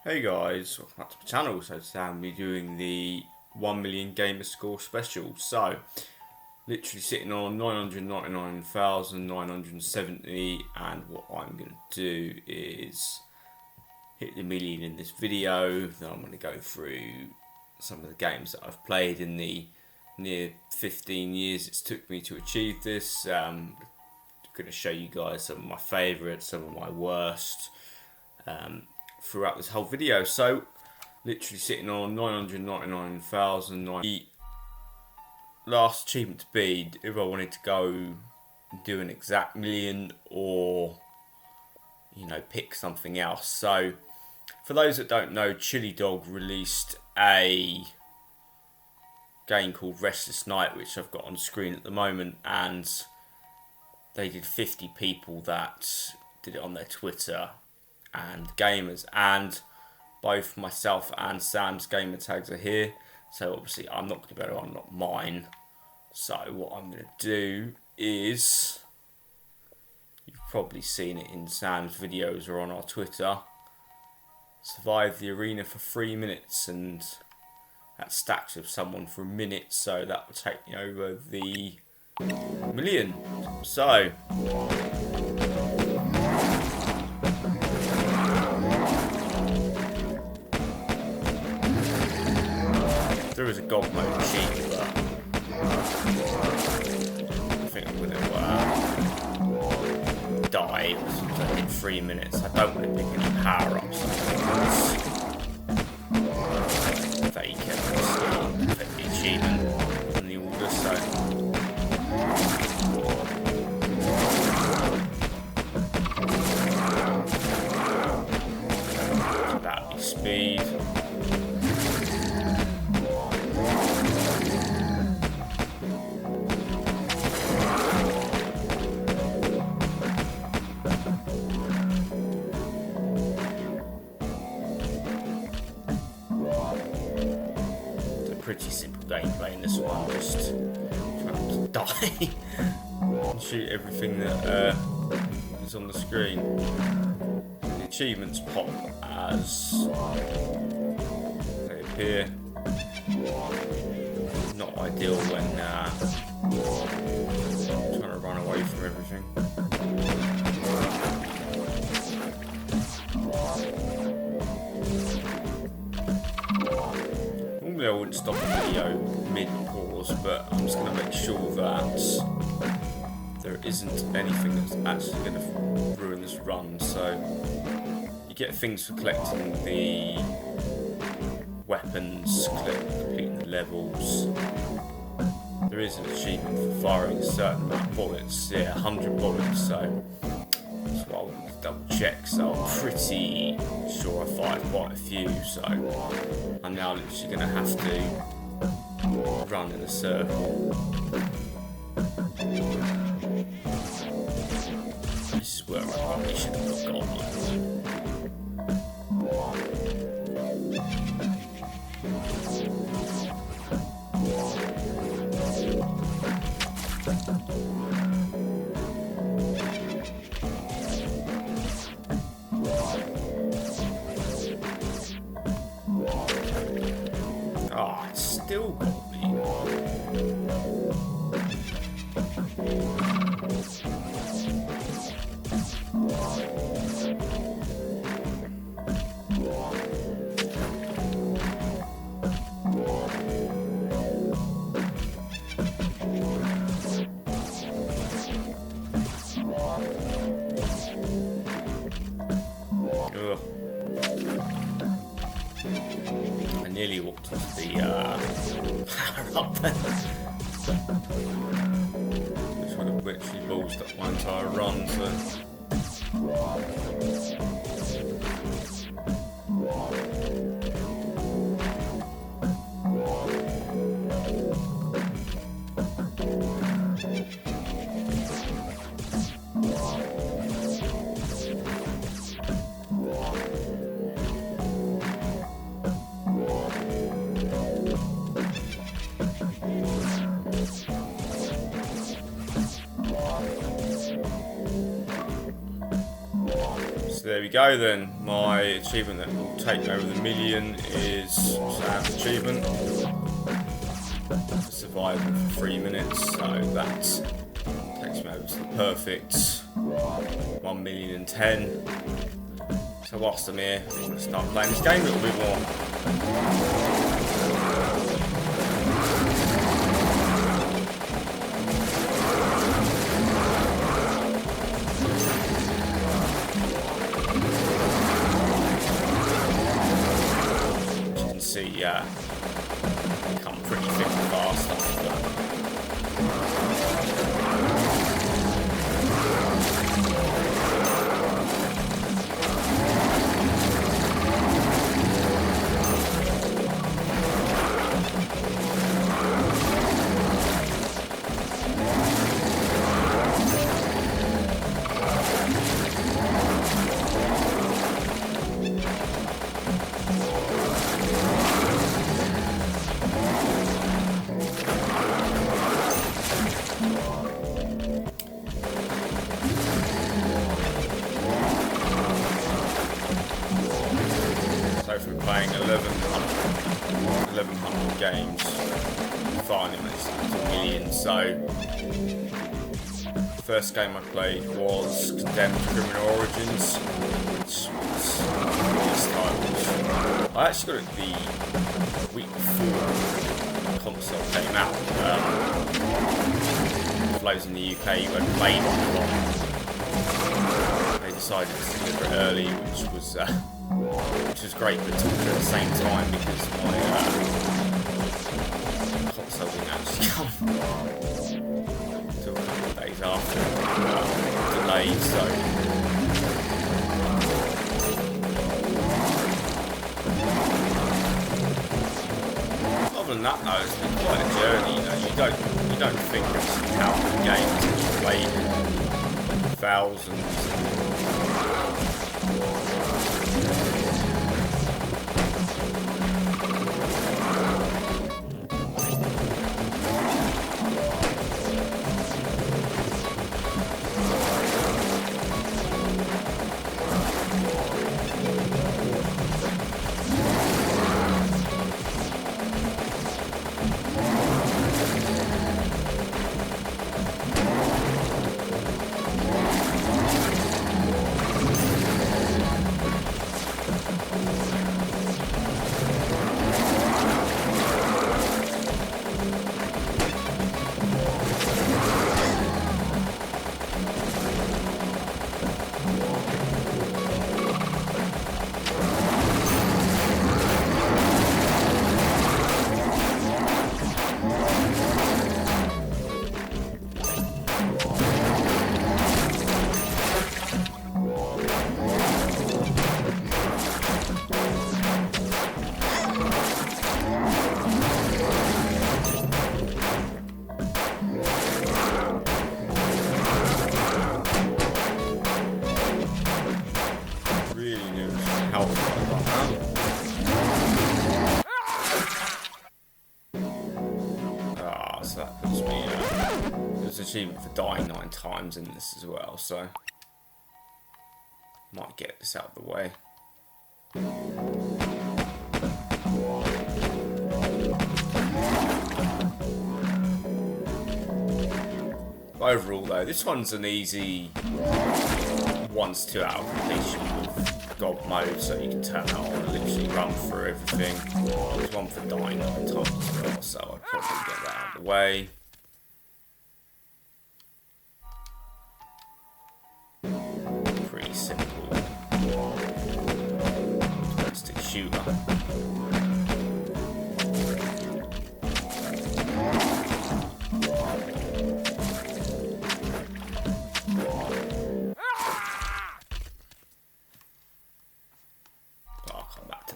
Hey guys, welcome back to the channel. So today I'm be doing the 1 million Gamerscore special. So, literally sitting on 999,970, and what I'm going to do is hit the million in this video. Then I'm going to go through some of the games that I've played in the near 15 years it's took me to achieve this. I'm going to show you guys some of my favourites, some of my worst. Throughout this whole video. So literally sitting on 999,000. The last achievement to be if I wanted to go do an exact million or pick something else. So for those that don't know, Chillidog released a game called Restless Night, which I've got on screen at the moment, and they did 50 people that did it on their Twitter and gamers, and both myself and Sam's gamer tags are here. So obviously I'm not going to be able to unlock mine. So what I'm going to do is, you've probably seen it in Sam's videos or on our Twitter, survive the arena for 3 minutes, and that stacks with someone for a minute, so that will take me over the million. So there is a gold mode machine, but I think I'm going to die in 3 minutes. I don't want to pick any power ups because they can affect the achievement and the order. So that'll be speed. Pretty simple gameplay in this one, just trying to die and shoot everything that is on the screen. The achievements pop as they appear. Not ideal when trying to run away from everything. I wouldn't stop the video mid-pause, but I'm just going to make sure that there isn't anything that's actually going to ruin this run. So you get things for collecting the weapons, completing the levels. There is an achievement for firing a certain amount of bullets, 100 bullets, so that's what I wanted to double check. So I'm pretty sure I fired quite a few, so I'm now literally going to have to run in a circle. This is where I probably should have got gold. Ah, it's still got me. Ugh. I nearly walked into the power up there, which would have literally ballsed up my entire run. So there we we go then. My achievement that will take over the million is Sam's achievement. Survival for 3 minutes, so that takes me over to the perfect 1,000,010. So whilst I'm here, I'm going to start playing this game a little bit more. See, become pretty thick and fast after that. From playing 1100 games, finally managed to get to a million. So, the first game I played was Condemned Criminal Origins, which was release titles. I actually got it the week before the console came out. For those in the UK who had played it, they decided to deliver it early, which was great, but it took it at the same time because my console didn't actually come until a couple of days after delayed. So other than that, though, it's been quite a journey. You don't think of how many games you've played, thousands. So that puts me, there's an achievement for dying 9 times in this as well, so might get this out of the way. Overall though, this one's an easy 1 to 2 hour completion with God mode, so you can turn it on and literally run through everything. There's one for dying 9 times as well, so I'd probably get that out of the way. Pretty simple plastic shooter.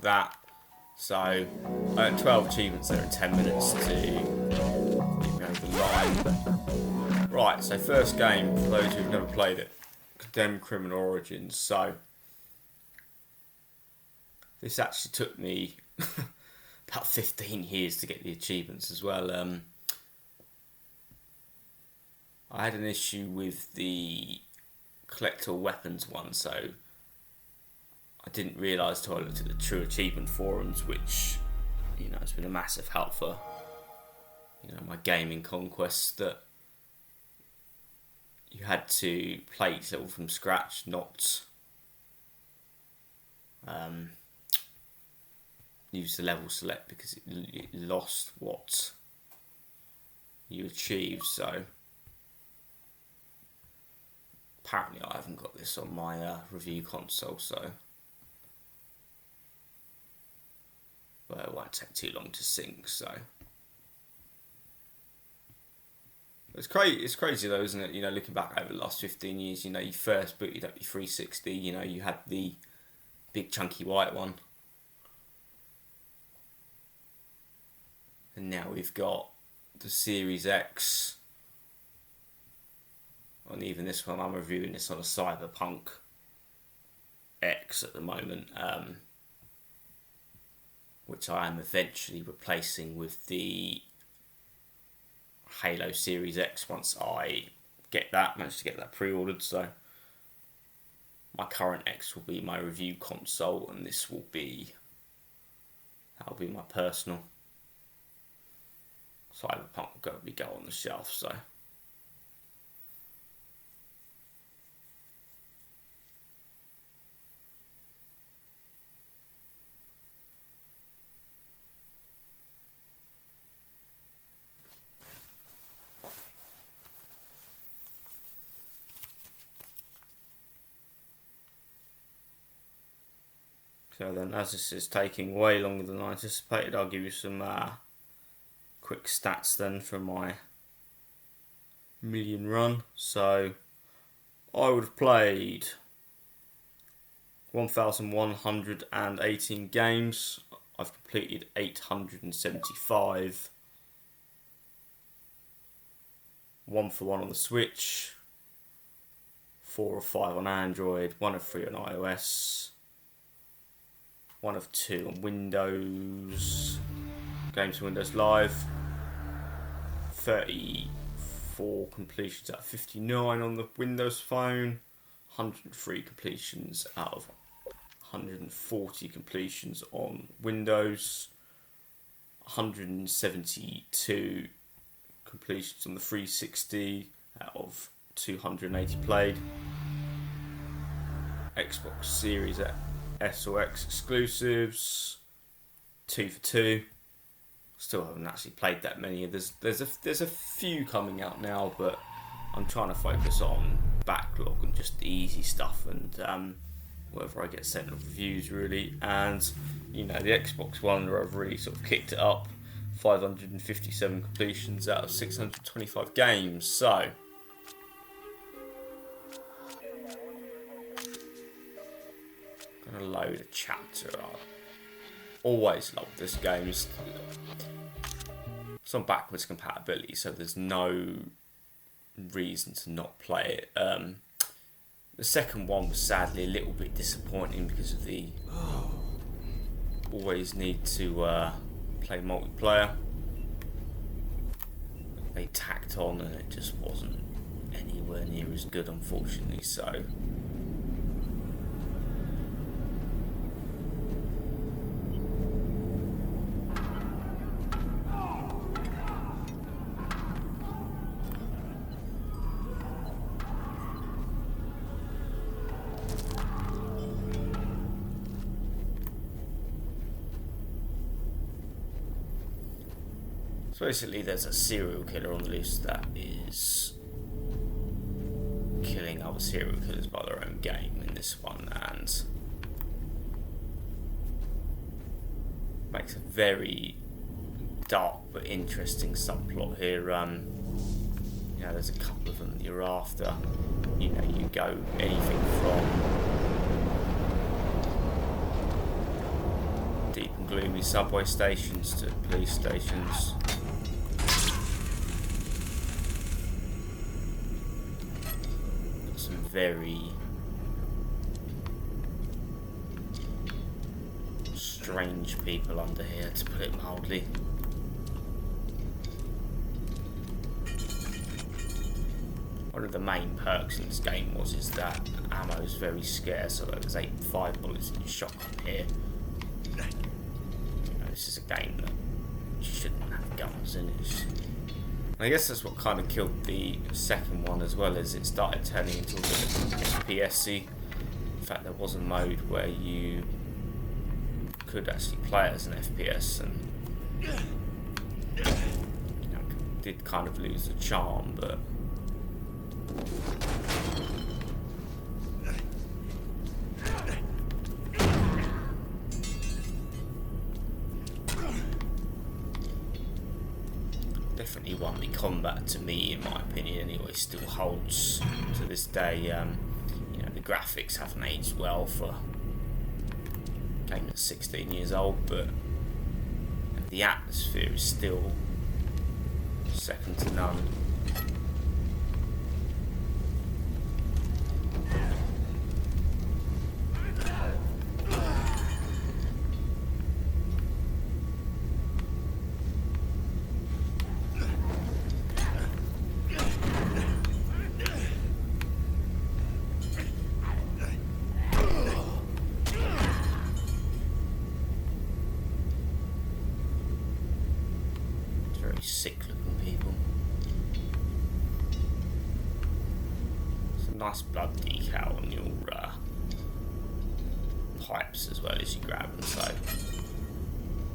That. So 12 achievements there in 10 minutes to get me over the line. Right, so first game for those who've never played it, Condemned Criminal Origins. So this actually took me about 15 years to get the achievements as well. I had an issue with the collect all weapons one, so I didn't realise till I looked at the True Achievement forums, which, you know, has been a massive help for, you know, my gaming conquests, that you had to play each level from scratch, not use the level select, because it lost what you achieved. So apparently I haven't got this on my review console, so well, it won't take too long to sync. So it's crazy though, isn't it? You know, looking back over the last 15 years, you know, you first booted up your 360, you know, you had the big chunky white one, and now we've got the Series X, and even this one, I'm reviewing this on a Cyberpunk X at the moment, which I am eventually replacing with the Halo Series X once I manage to get that pre-ordered. So my current X will be my review console, and this will be, that'll be my personal. Cyberpunk will go on the shelf. So then, as this is taking way longer than I anticipated, I'll give you some quick stats then from my million run. So I would have played 1,118 games. I've completed 875. 1 for 1 on the Switch, 4 or 5 on Android, 1 of 3 on iOS, 1 of 2 on Windows, games for Windows Live, 34 completions out of 59 on the Windows Phone, 103 completions out of 140 completions on Windows, 172 completions on the 360 out of 280 played. Xbox Series S or X exclusives, 2 for 2. Still haven't actually played that many. There's a few coming out now, but I'm trying to focus on backlog and just the easy stuff, and whatever I get sent of reviews really. And you know, the Xbox One, where I've really sort of kicked it up, 557 completions out of 625 games. So gonna load a chapter up. Always love this game. It's on backwards compatibility, so there's no reason to not play it. The second one was sadly a little bit disappointing because of the always need to play multiplayer. They tacked on and it just wasn't anywhere near as good, unfortunately. So basically, there's a serial killer on the loose that is killing other serial killers by their own game in this one, and makes a very dark but interesting subplot here. You know, there's a couple of them that you're after. You know, you go anything from deep and gloomy subway stations to police stations. Very strange people under here, to put it mildly. I one of the main perks in this game is that ammo is very scarce, so there's 5 bullets in your shotgun here. You know, this is a game that you shouldn't have guns in it. And I guess that's what kind of killed the second one as well, as it started turning into a bit FPS-y. In fact, there was a mode where you could actually play it as an FPS, and you know, did kind of lose the charm, but definitely one the combat, to me, in my opinion anyway, still holds to this day. You know, the graphics haven't aged well for a game that's 16 years old, but the atmosphere is still second to none. Sick looking people. Some nice blood decal on your pipes as well as you grab them. So,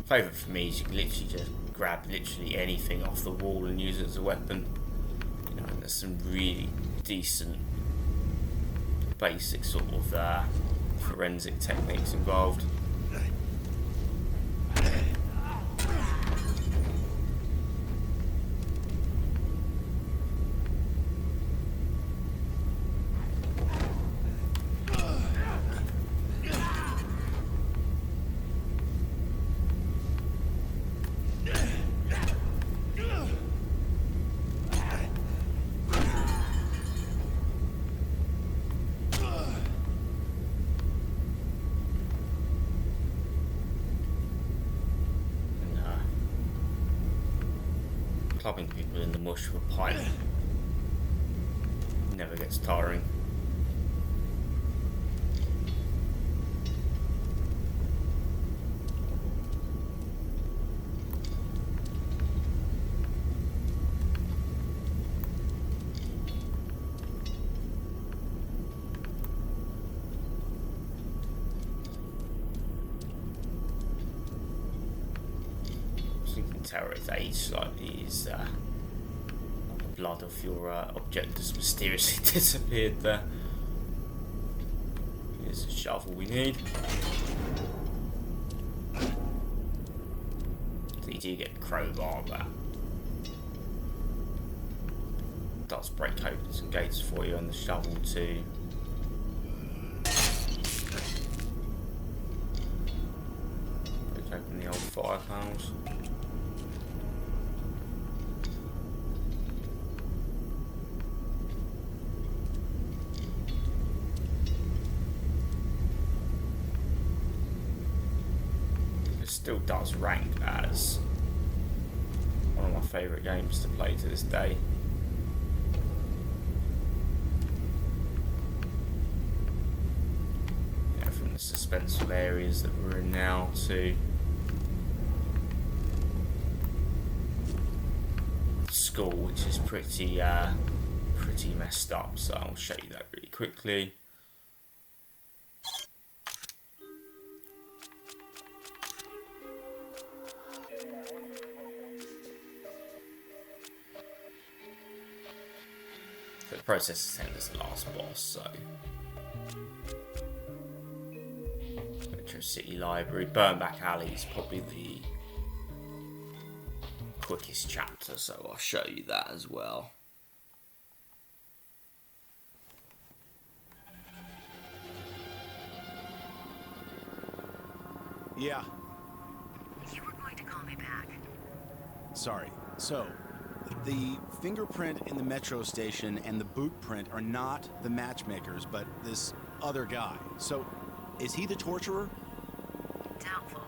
favourite for me is you can literally just grab literally anything off the wall and use it as a weapon. You know, and there's some really decent, basic sort of forensic techniques involved. Clubbing people in the mush with a pipe never gets tiring. Its age slightly is the blood of your object has mysteriously disappeared there. Here's a shovel we need. So you do get the crowbar, that does break open some gates for you, and the shovel too. Break open the old fire panels. Still does rank as one of my favourite games to play to this day. Yeah, from the suspenseful areas that we're in now to school, which is pretty messed up, so I'll show you that really quickly. The process is same as the last boss, so Metro City Library. Burnback Alley is probably the quickest chapter, so I'll show you that as well. Yeah. You were going to call me back. Sorry. So, the fingerprint in the metro station and the boot print are not the matchmakers, but this other guy. So, is he the torturer? Doubtful.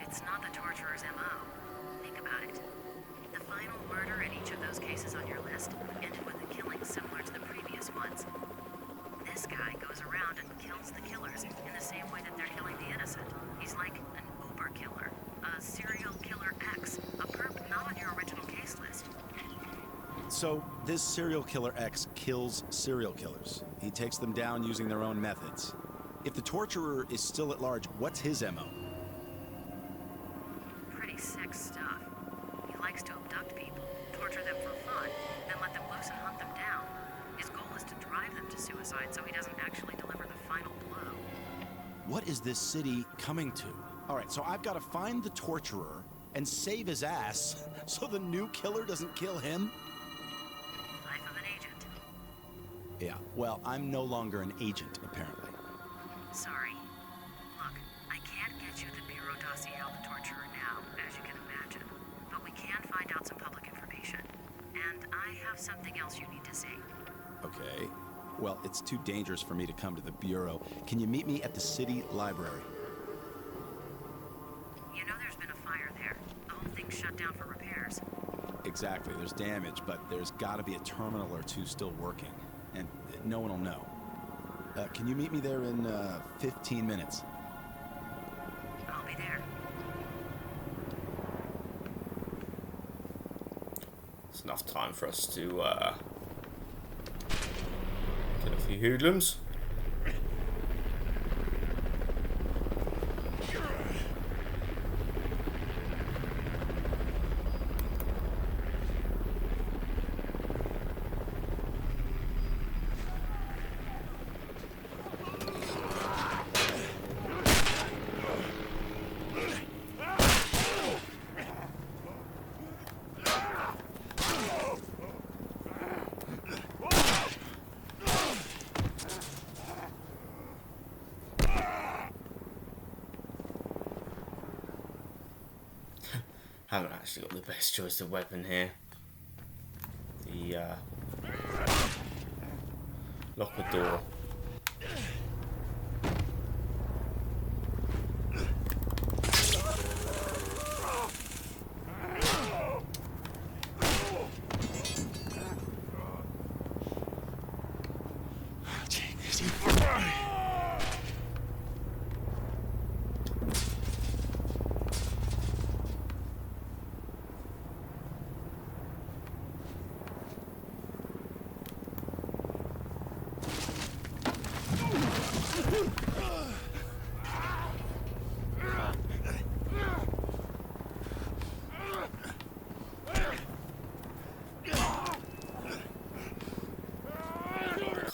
It's not the torturer's MO. Think about it. The final murder in each of those cases on your list ended with a killing similar to the previous obvious ones. This guy goes around and kills the killers in the same way that they're killing the innocent. He's like an Uber killer, a serial killer X, a perp not on your original case list. So, this serial killer X kills serial killers. He takes them down using their own methods. If the torturer is still at large, what's his MO? Pretty sick stuff. He likes to abduct people, torture them for fun, then let them loose and hunt them down. His goal is to drive them to suicide so he doesn't actually deliver the final blow. What is this city coming to? All right, so I've got to find the torturer and save his ass so the new killer doesn't kill him? Life of an agent. Yeah, well, I'm no longer an agent, apparently. Sorry. Look, I can't get you the Bureau dossier on the torturer now, as you can imagine. But we can find out some public information. And I have something else you need to see. Okay. Well, it's too dangerous for me to come to the Bureau. Can you meet me at the city library? You know there's been a fire there. The whole thing's shut down for repairs. Exactly. There's damage, but there's got to be a terminal or two still working. And no one will know. Can you meet me there in 15 minutes? I'll be there. It's enough time for us to kill a few hoodlums. Haven't actually got the best choice of weapon here. The lock the door.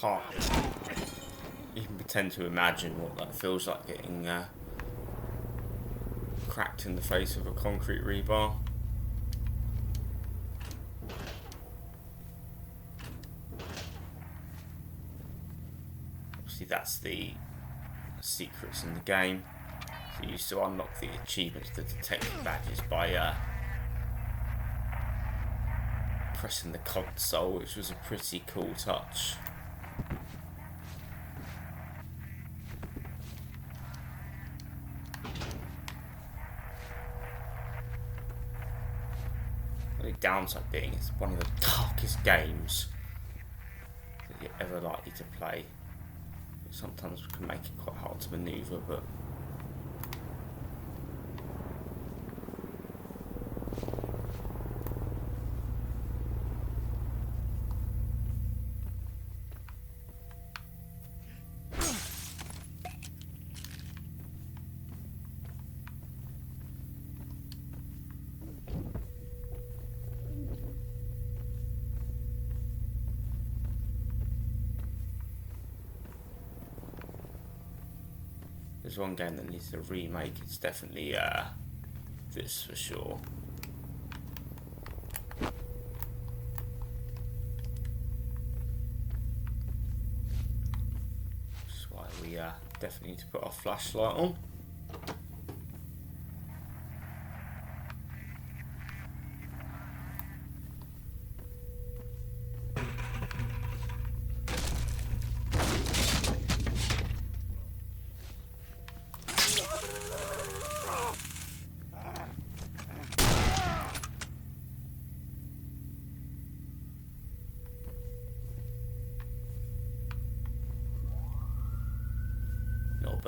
Can't even pretend to imagine what that feels like, getting cracked in the face with a concrete rebar. Obviously that's the secrets in the game. So you used to unlock the achievements, the detective badges by pressing the console, which was a pretty cool touch. The downside being it's one of the darkest games that you're ever likely to play. It sometimes can make it quite hard to maneuver, but there's one game that needs a remake. It's definitely this for sure. That's why we definitely need to put our flashlight on.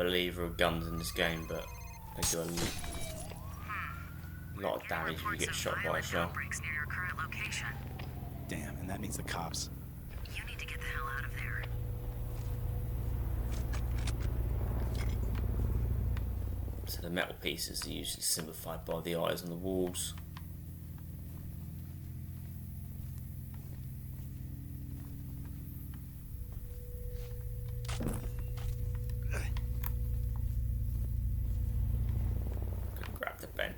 believer of guns in this game, but they do a lot of damage if you get shot by a shell. Outbreaks near your current location. Damn, and that means the cops. You need to get the hell out of there. So the metal pieces are usually simplified by the eyes on the walls.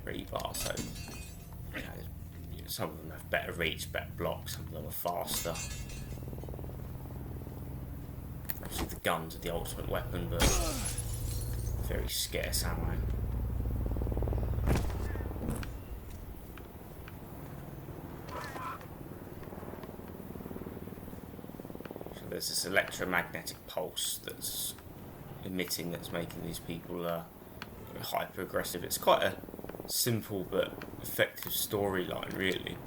Rebar, so you know, some of them have better reach, better blocks, some of them are faster. Obviously the guns are the ultimate weapon, but very scarce ammo. So there's this electromagnetic pulse that's emitting, that's making these people hyper aggressive. It's quite a simple but effective storyline, really.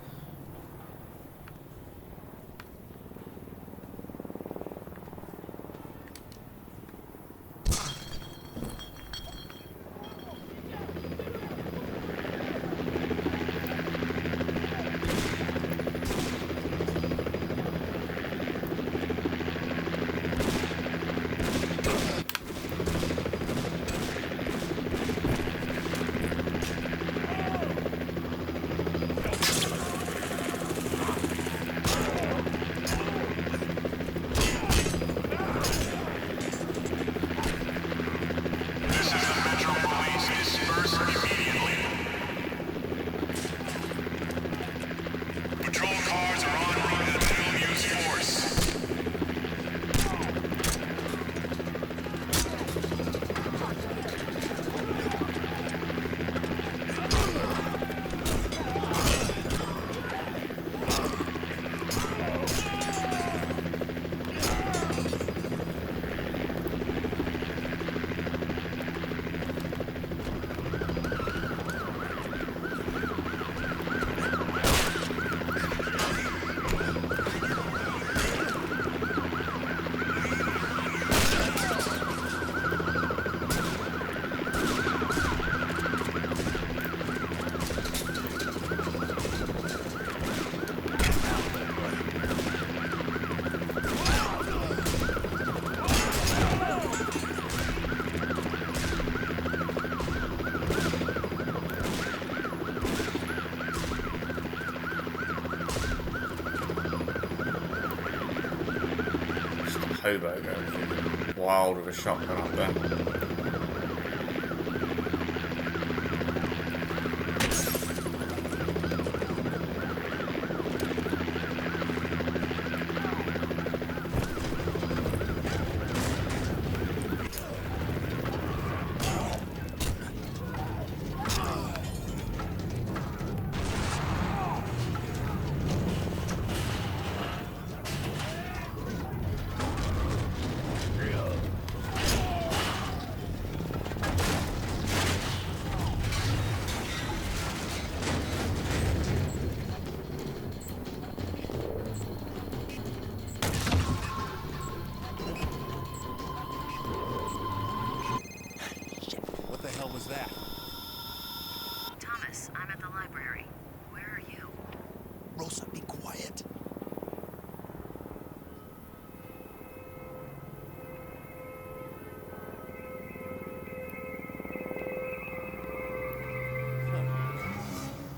Hobo going wild with a shotgun up there.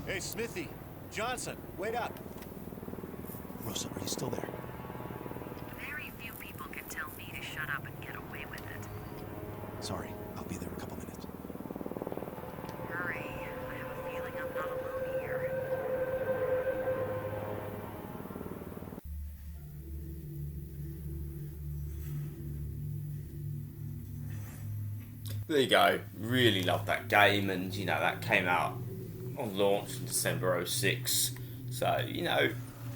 Hey, Smithy. Johnson, wait up. Rosa, are you still there? Very few people can tell me to shut up and get away with it. Sorry, I'll be there in a couple minutes. Hurry. I have a feeling I'm not alone here. There you go. Really love that game, and you know that came out on launch in December 06. So you know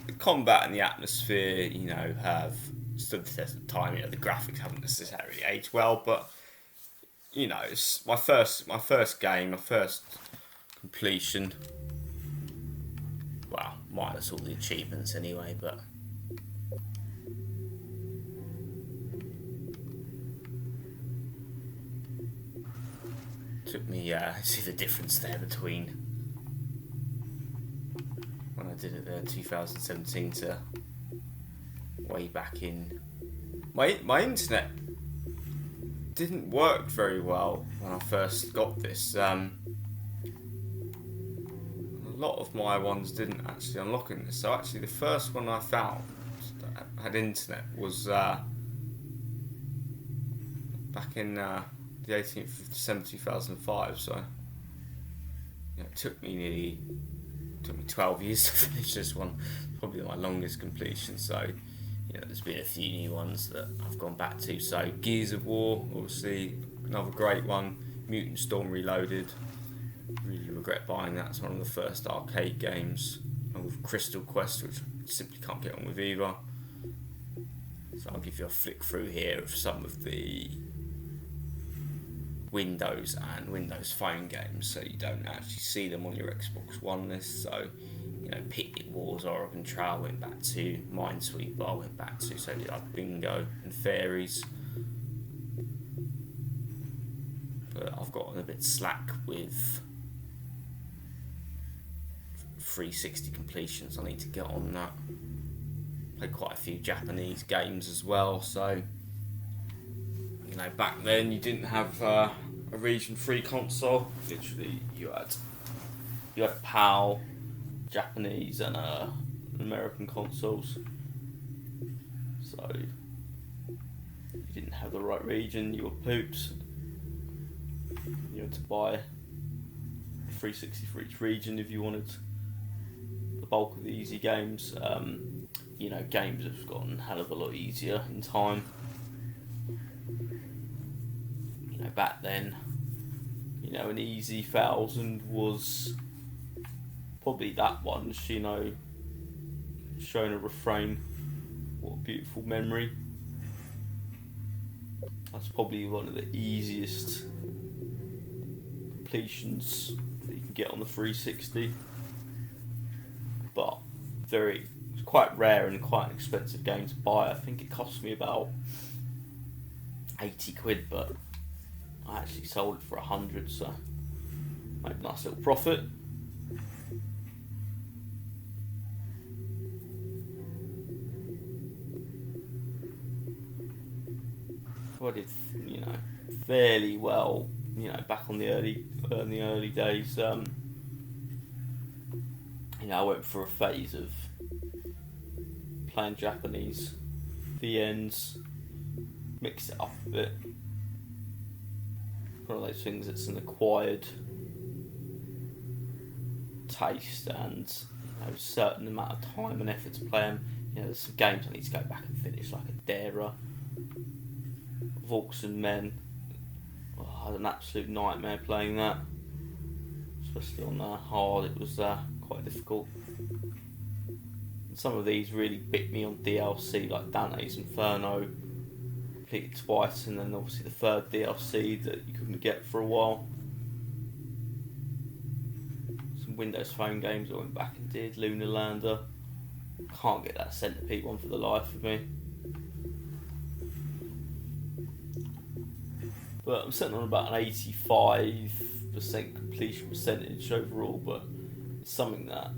the combat and the atmosphere, you know, have stood the test of time. You know the graphics haven't necessarily aged well, but you know it's my first game, my first completion. Well, minus all the achievements anyway, but. Took me, see the difference there between when I did it there 2017 to way back in. My internet didn't work very well when I first got this. A lot of my ones didn't actually unlock in this. So actually the first one I found that had internet was back in the 18th of December 2005. So it took me 12 years to finish this one. Probably my longest completion. So there's been a few new ones that I've gone back to. So Gears of War, obviously another great one. Mutant Storm Reloaded. Really regret buying that. It's one of the first arcade games. And with Crystal Quest, which I simply can't get on with either. So I'll give you a flick through here of some of the Windows and Windows Phone games, so you don't actually see them on your Xbox One list. So Picnic Wars, Oregon Trail went back to, Minesweeper I went back to, so did I Bingo and Fairies. But I've gotten a bit slack with 360 completions. I need to get on that. Played quite a few Japanese games as well, so back then you didn't have a region 3 console. Literally you had PAL, Japanese and American consoles. So if you didn't have the right region, you were pooped. You had to buy 360 for each region if you wanted the bulk of the easy games. Games have gotten a hell of a lot easier in time. Back then, an easy 1000 was probably that one, showing a refrain. What a beautiful memory. That's probably one of the easiest completions that you can get on the 360. But it's quite rare and quite an expensive game to buy. I think it cost me about 80 quid, but I actually sold it for 100, so made a nice little profit. I did, fairly well, back on the early days. I went for a phase of playing Japanese VNs, mixed it up a bit. One of those things that's an acquired taste and a certain amount of time and effort to play them. There's some games I need to go back and finish, like Adera, Volks and Men. I had an absolute nightmare playing that, especially on hard. It was quite difficult. And some of these really bit me on DLC, like Dante's Inferno. Completed twice, and then obviously the third DLC that you couldn't get for a while. Some Windows Phone games I went back and did. Lunar Lander. Can't get that Centipede one for the life of me. But I'm sitting on about an 85% completion percentage overall, but it's something that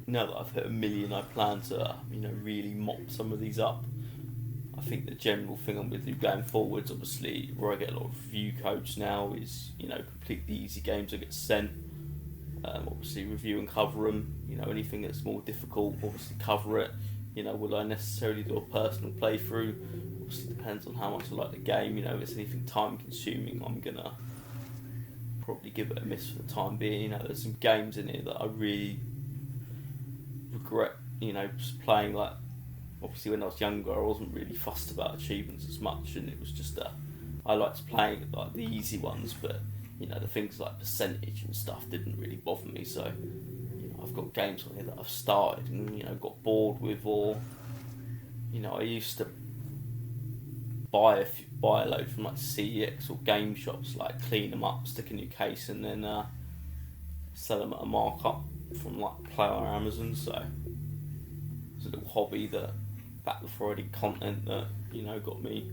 now that I've hit 1 million, I plan to really mop some of these up. I think the general thing I'm going to do going forwards, obviously, where I get a lot of review codes now, is complete the easy games that get sent. Obviously, review and cover them. Anything that's more difficult, obviously cover it. Will I necessarily do a personal playthrough? Obviously, depends on how much I like the game. If it's anything time consuming, I'm gonna probably give it a miss for the time being. There's some games in here that I really regret. Just playing like. Obviously, when I was younger, I wasn't really fussed about achievements as much, and it was just I liked playing like the easy ones, but the things like percentage and stuff didn't really bother me. So I've got games on here that I've started and got bored with, or I used to buy a load from like CEX or game shops, like clean them up, stick a new case, and then sell them at a markup from like Play or Amazon. So it's a little hobby that back before I did content that got me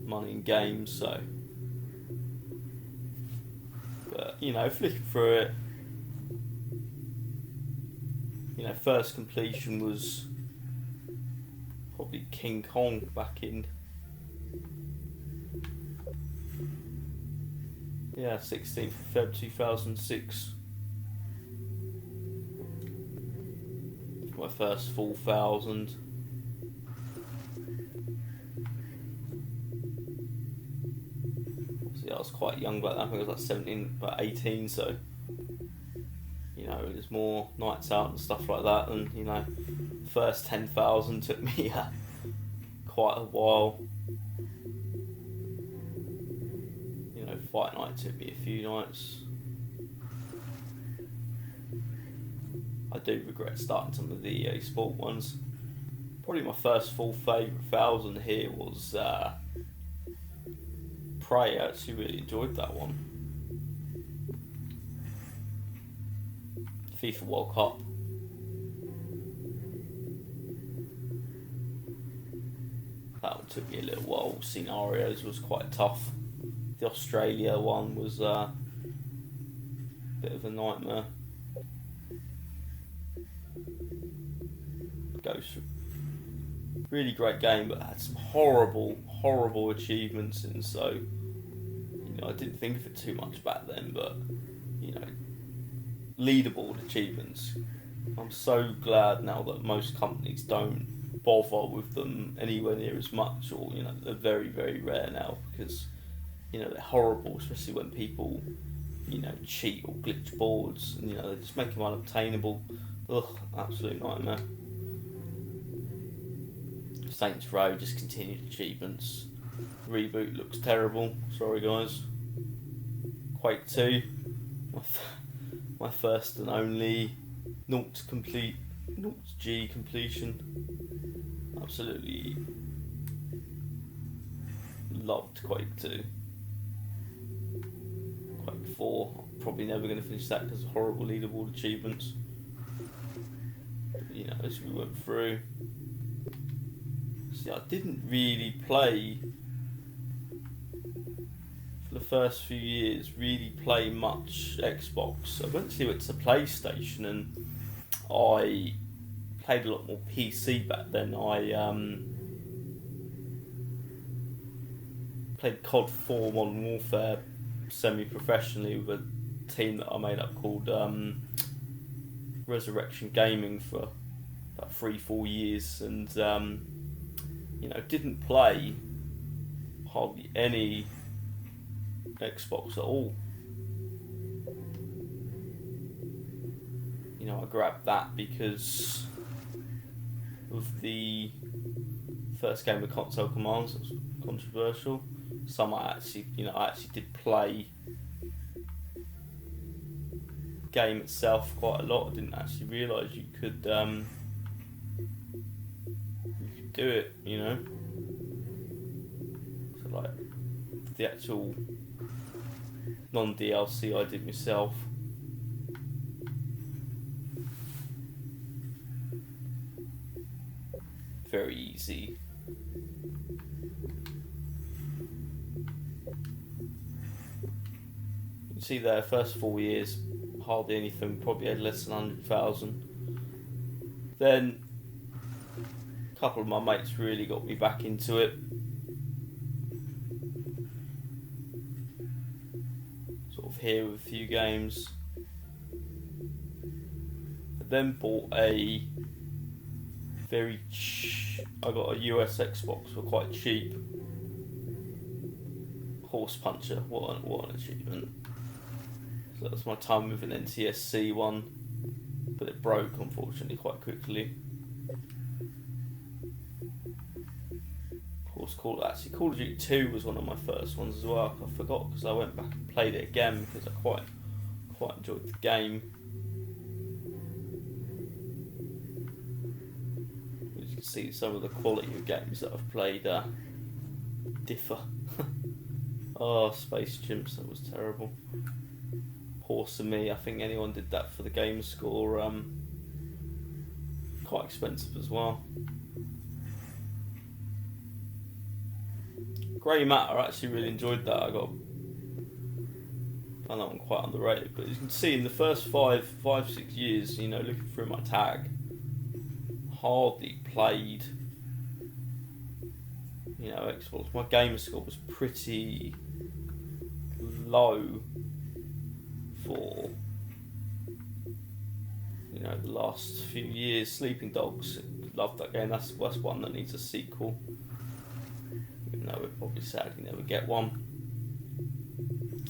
money in games. So But, you know, flicking through it, you know, first completion was probably King Kong back in, 16th of Feb 2006. My first full 1,000. See, I was quite young back then. I think I was like 17, about 18, so, you know, there's more nights out and stuff like that. And, you know, first 10,000 took me quite a while. You know, fight night took me a few nights. I do regret starting some of the EA Sport ones. Probably my first full favourite 1,000 here was Prey. I actually really enjoyed that one. FIFA World Cup. That one took me a little while. Scenarios was quite tough. The Australia one was a bit of a nightmare. Ghost, really great game, but had some horrible achievements, and so, you know, I didn't think of it too much back then, but, you know, leaderboard achievements, I'm so glad now that most companies don't bother with them anywhere near as much, or, you know, they're very, very rare now, because, you know, they're horrible, especially when people, you know, cheat or glitch boards, and, you know, they just make them unobtainable. Ugh, absolute nightmare. Saints Row, just continued achievements. Reboot looks terrible, sorry guys. Quake 2, my first and only 0G completion. Absolutely loved Quake 2. Quake 4, I'm probably never going to finish that because of horrible leaderboard achievements. But, you know, as we went through, I didn't really play for the first few years, play much Xbox. I eventually went to PlayStation, and I played a lot more PC back then. I played COD 4 Modern Warfare semi-professionally with a team that I made up called Resurrection Gaming for about 3-4 years, and you know, didn't play hardly any Xbox at all. You know, I grabbed that because of the first game of Console Commands. It was controversial. Some I actually did play the game itself quite a lot. I didn't actually realise you could do it, you know. So like the actual non-DLC I did myself. Very easy. You can see there, first 4 years, hardly anything, probably had less than 100,000. Then a couple of my mates really got me back into it. Sort of here with a few games. I then bought I got a US Xbox for quite cheap. Horse Puncher, what an achievement. So that's my time with an NTSC one, but it broke unfortunately quite quickly. Of course, Call of Duty 2 was one of my first ones as well. I forgot because I went back and played it again because I quite enjoyed the game. As you can see, some of the quality of games that I've played differ. Oh, Space Chimps, that was terrible. Horse and Me, I think anyone did that for the Gamerscore. Quite expensive as well. Grey Matter, I actually really enjoyed that. I got found that one quite underrated. But as you can see, in the first 6 years, you know, looking through my tag, hardly played, you know, Xbox. My gamer score was pretty low for, you know, the last few years. Sleeping Dogs, loved that game. That's one that needs a sequel, even though we'll probably sadly never get one.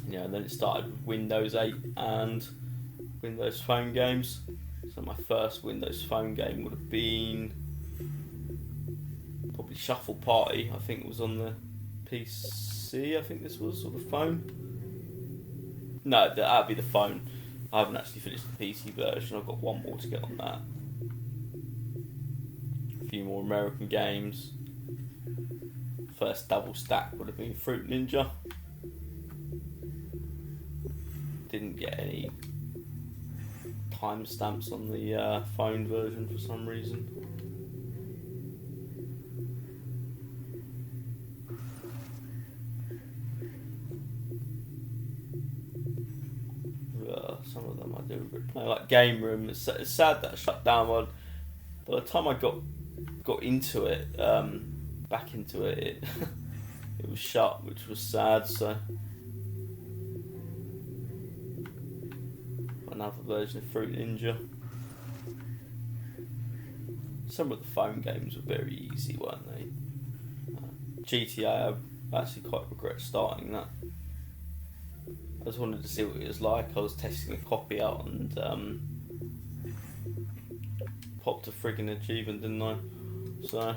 You know, and then it started with Windows 8 and Windows Phone games. So my first Windows Phone game would have been probably Shuffle Party. I think it was on the PC. I think this was, or the phone. No, that'd be the phone. I haven't actually finished the PC version. I've got one more to get on that. A few more American games. First double stack would have been Fruit Ninja. Didn't get any timestamps on the phone version for some reason. Some of them I do play, like Game Room. It's sad that I shut down. By the time I got into it, back into it, it was shut, which was sad. So another version of Fruit Ninja. Some of the phone games were very easy, weren't they? GTA, I actually quite regret starting that. I just wanted to see what it was like. I was testing a copy out and popped a friggin' achievement, didn't I? So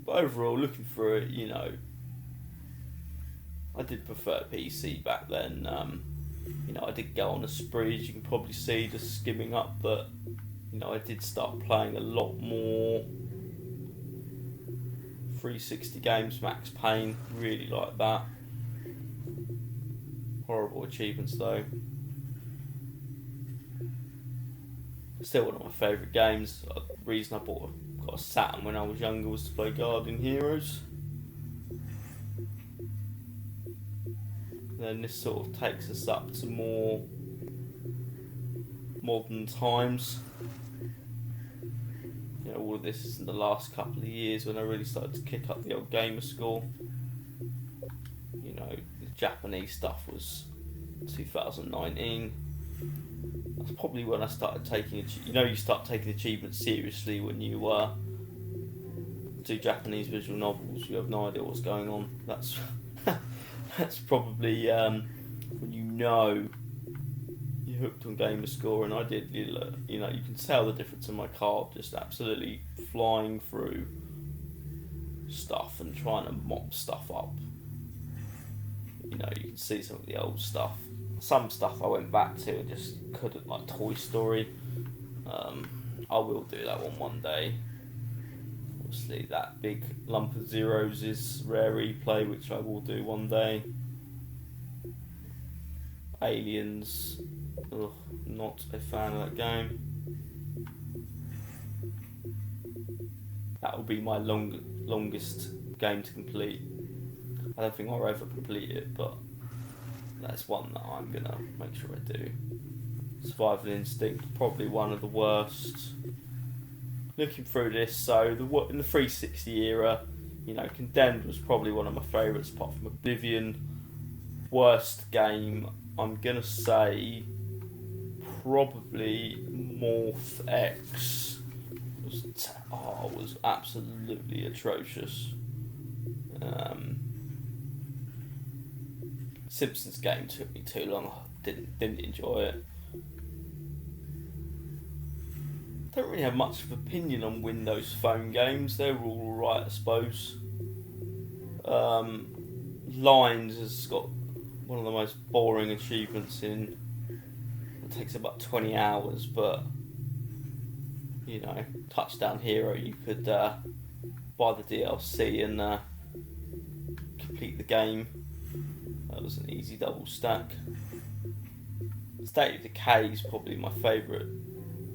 but overall, looking through it, you know, I did prefer PC back then. You know, I did go on a spree, as you can probably see, just skimming up, but you know, I did start playing a lot more 360 games. Max Payne, really like that. Horrible achievements though. Still one of my favourite games. The reason I got a Saturn when I was younger was to play Guardian Heroes. And then this sort of takes us up to more modern times. You know, all of this is in the last couple of years when I really started to kick up the old gamer score. You know, the Japanese stuff was 2019. That's probably when I started taking, you know, you start taking achievements seriously when you do Japanese visual novels. You have no idea what's going on. That's that's probably when you know you're hooked on Gamerscore, and I did. You know, you can tell the difference in my card, just absolutely flying through stuff and trying to mop stuff up. You know, you can see some of the old stuff. Some stuff I went back to and just couldn't, like Toy Story. I will do that one day. Obviously, that big lump of zeros is rare replay, which I will do one day. Aliens, ugh, not a fan of that game. That will be my longest game to complete. I don't think I'll ever complete it, but that's one that I'm gonna make sure I do. Survival Instinct, probably one of the worst. Looking through this, so in the 360 era, you know, Condemned was probably one of my favourites, apart from Oblivion. Worst game, I'm gonna say probably Morph X. Was absolutely atrocious. Simpsons game took me too long. Didn't enjoy it. Don't really have much of an opinion on Windows Phone games. They're all alright, I suppose. Lines has got one of the most boring achievements in. It takes about 20 hours, but you know, Touchdown Hero, you could buy the DLC and complete the game. That was an easy double stack. State of Decay is probably my favourite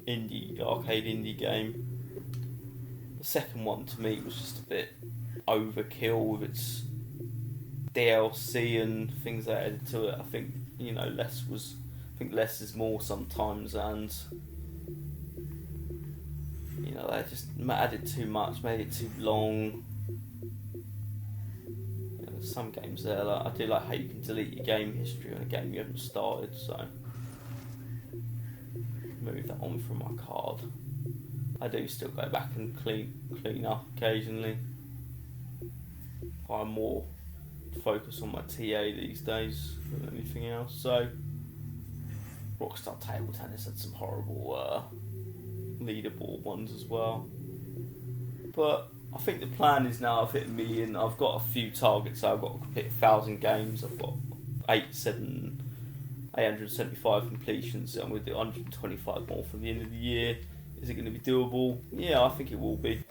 arcade indie game. The second one to me was just a bit overkill with its DLC and things they added to it. I think less is more sometimes, and they just added too much, made it too long. There's some games there, I do like how you can delete your game history on a game you haven't started, so move that on from my card. I do still go back and clean up occasionally. I'm more focused on my TA these days than anything else. So Rockstar Table Tennis had some horrible leaderboard ones as well. But I think the plan is now I've hit 1 million. I've got a few targets. So I've got to hit 1,000 games. I've got 875 completions. I'm going to do 125 more for the end of the year. Is it going to be doable? Yeah, I think it will be.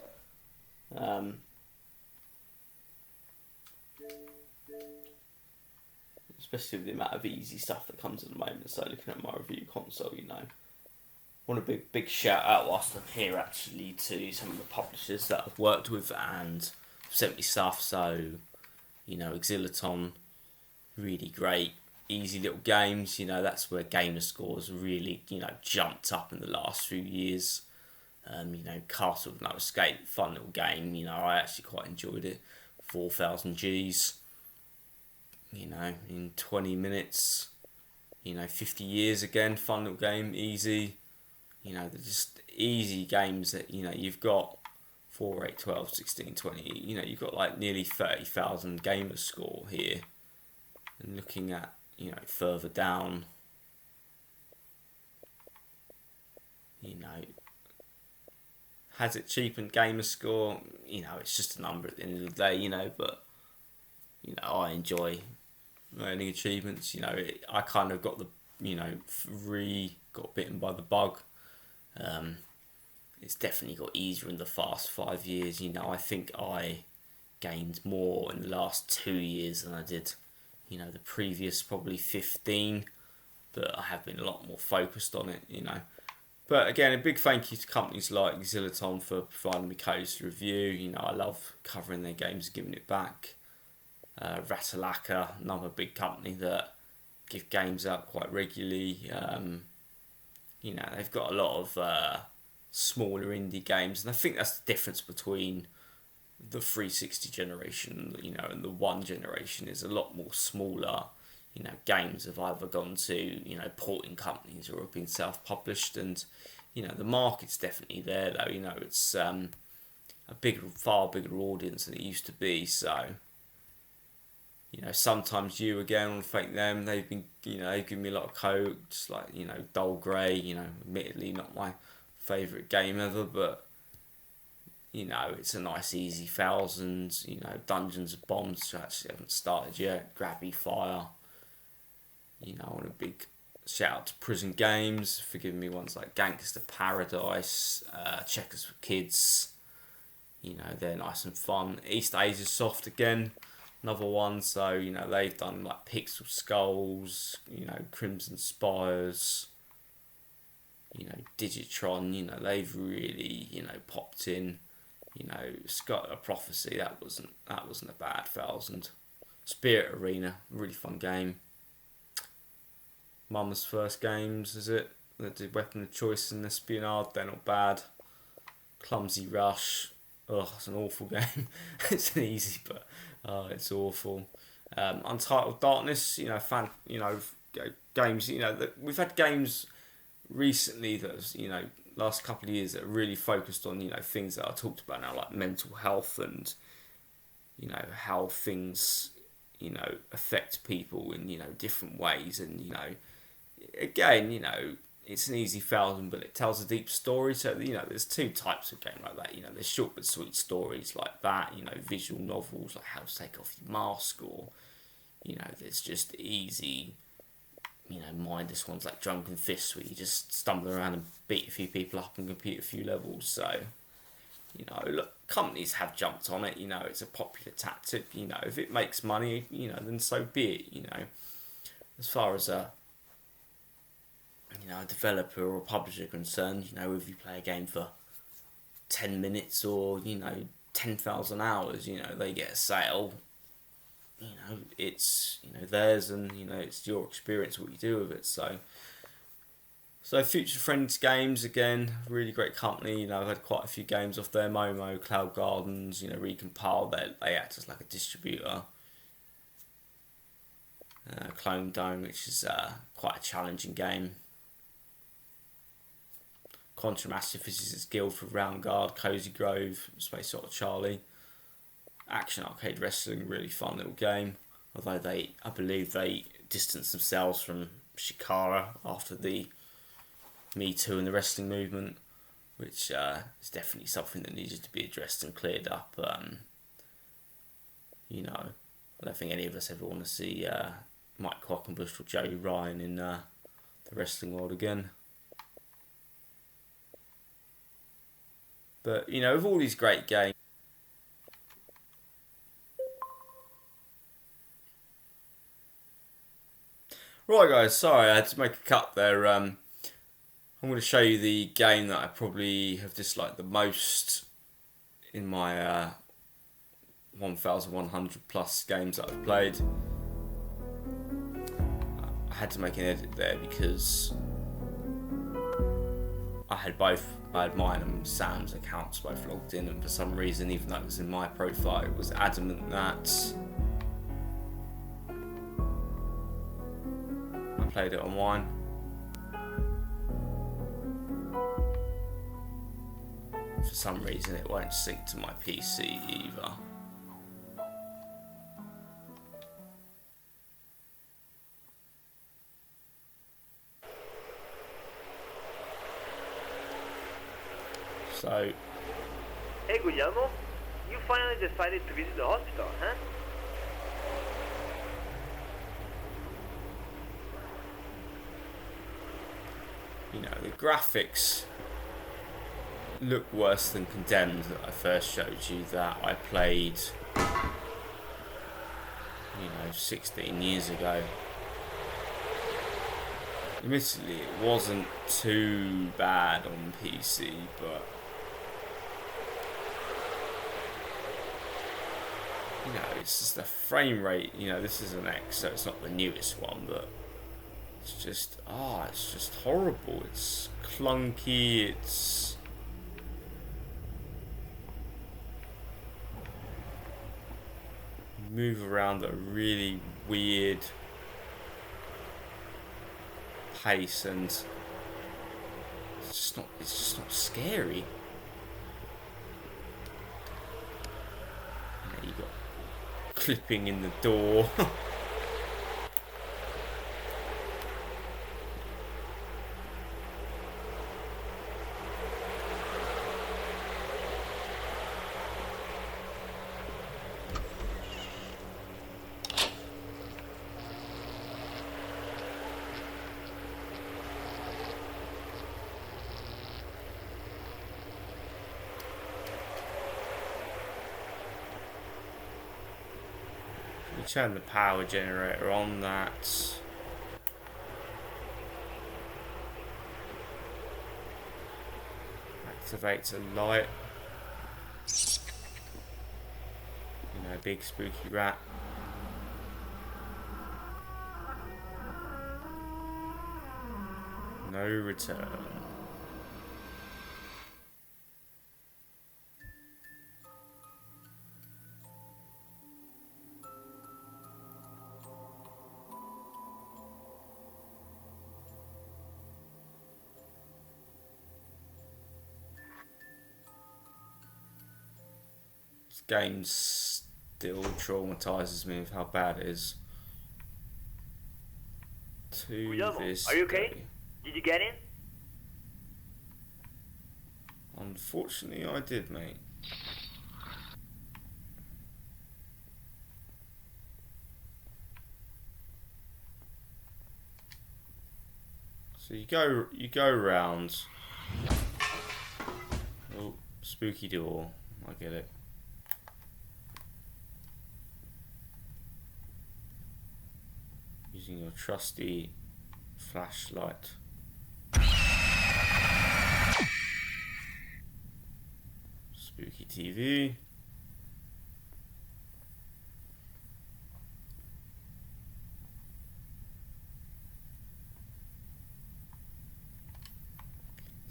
Especially with the amount of easy stuff that comes at the moment. So looking at my review console, want a big shout out whilst I'm here actually to some of the publishers that I've worked with and sent me stuff. So, Exilaton, really great, easy little games. That's where Gamerscore has really, jumped up in the last few years. Castle of No Escape, fun little game. I actually quite enjoyed it. 4,000 Gs. In 20 minutes. 50 years again, fun little game, easy. They're just easy games that, you've got 4, 8, 12, 16, 20. You've got like nearly 30,000 Gamerscore here. And looking at, further down, has it cheapened Gamerscore? It's just a number at the end of the day, but, I enjoy earning achievements. I kind of got the, got bitten by the bug. It's definitely got easier in the past 5 years. I think I gained more in the last 2 years than I did, the previous probably 15. But I have been a lot more focused on it, But again, a big thank you to companies like Exilaton for providing me codes to review. I love covering their games and giving it back. Ratalaka, another big company that give games out quite regularly. They've got a lot of smaller indie games, and I think that's the difference between the 360 generation, and the one generation is a lot more smaller. Games have either gone to, porting companies or have been self-published, and, the market's definitely there though. It's a far bigger audience than it used to be, so sometimes you again want to thank them. They've been, they've given me a lot of code, just like, Dull Grey, admittedly not my favourite game ever, but, it's a nice easy 1,000, Dungeons and Bombs, which I actually haven't started yet, Grabby Fire. I want a big shout out to Prison Games for giving me ones like Gangster Paradise, Checkers for Kids. They're nice and fun. East Asia Soft again, another one. So, they've done like Pixel Skulls, Crimson Spires, Digitron. They've really, popped in. Scott a Prophecy, that wasn't a bad 1,000. Spirit Arena, really fun game. Mama's First Games, is it? They did Weapon of Choice and Espionage, they're not bad. Clumsy Rush, it's an awful game. It's an easy, but it's awful. Untitled Darkness, games, we've had games recently that, last couple of years that are really focused on, things that I talked about now, like mental health and, how things, affect people in, different ways. And, again, it's an easy 1,000, but it tells a deep story. So, there's two types of game like that. There's short but sweet stories like that, visual novels like How to Take Off Your Mask, or, there's just easy, mindless ones like Drunken Fists, where you just stumble around and beat a few people up and complete a few levels. So, look, companies have jumped on it. It's a popular tactic. If it makes money, then so be it. As far as a developer or a publisher concerned, if you play a game for 10 minutes or 10,000 hours, they get a sale. It's theirs, and it's your experience, what you do with it. So Future Friends Games, again, really great company. I've had quite a few games off there. Momo, Cloud Gardens, Recompile. They act as like a distributor. Clone Dome, which is quite a challenging game. Contra Master Physicist Guild for Round Guard, Cozy Grove, Space Otter Charlie. Action Arcade Wrestling, really fun little game. Although I believe they distanced themselves from Shikara after the Me Too and the wrestling movement, which is definitely something that needed to be addressed and cleared up. I don't think any of us ever want to see Mike Quackenbush or Joey Ryan in the wrestling world again. But, with all these great games, right guys, sorry I had to make a cut there. I'm going to show you the game that I probably have disliked the most in my 1,100 plus games that I've played. I had to make an edit there because I had mine and Sam's accounts both logged in, and for some reason, even though it was in my profile, it was adamant that I played it on mine. For some reason, it won't sync to my PC either. So, hey Guillermo, you finally decided to visit the hospital, huh? The graphics look worse than Condemned that I first showed you, that I played 16 years ago. Admittedly, it wasn't too bad on PC, but it's just the frame rate. This is an X, so it's not the newest one, but it's just horrible. It's clunky. It's move around at a really weird pace, and it's just not scary. You got clipping in the door. Turn the power generator on, that activates a light. Big spooky rat. No return. Game still traumatizes me with how bad it is. Guillermo, This are you okay? day. Did you get in? Unfortunately, I did, mate. So you go around. Oh, spooky door. I get it. Using your trusty flashlight. Spooky TV.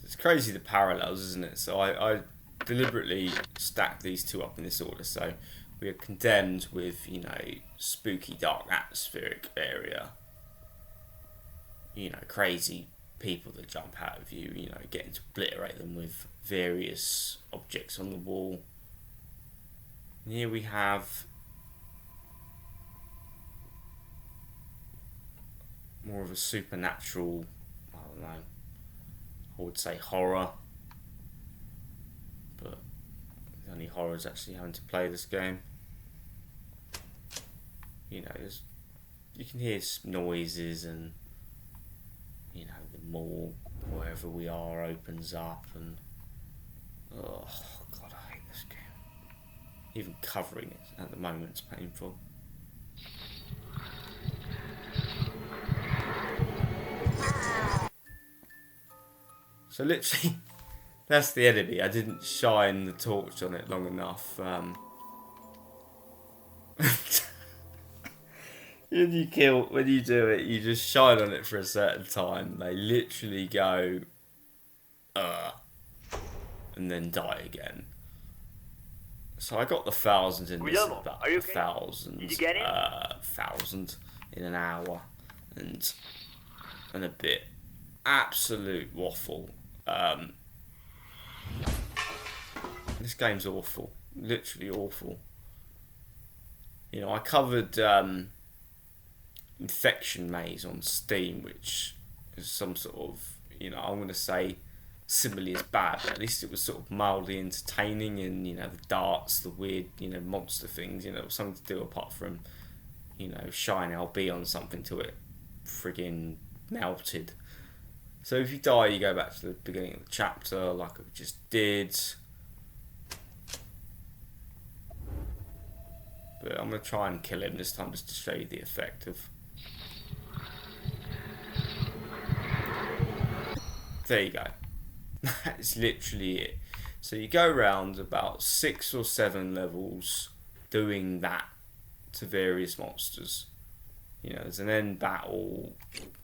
It's crazy the parallels, isn't it? So I deliberately stacked these two up in this order. So we are Condemned with, you know, spooky, dark, atmospheric area. You know, crazy people that jump out of you, you know, getting to obliterate them with various objects on the wall. And here we have more of a supernatural, I don't know, I would say horror, but the only horror is actually having to play this game. You know, you can hear noises, and you know, the mall, wherever we are, opens up, and oh god, I hate this game. Even covering it at the moment is painful. So literally, that's the enemy. I didn't shine the torch on it long enough. When you do it, you just shine on it for a certain time. They literally go, and then die again. So I got the 1,000 in this, about 1,000, Did you get it? 1,000 in an hour, and a bit. Absolute waffle. This game's awful, literally awful. You know, I covered Infection Maze on Steam, which is some sort of, you know, I'm going to say similarly as bad, but at least it was sort of mildly entertaining, and, you know, the darts, the weird, you know, monster things, you know, something to do apart from, you know, shine LB on something till it friggin' melted. So if you die, you go back to the beginning of the chapter, like I just did. But I'm going to try and kill him this time, just to show you the effect of... There you go. That's literally it. So you go around about 6 or 7 levels doing that to various monsters. You know, there's an end battle,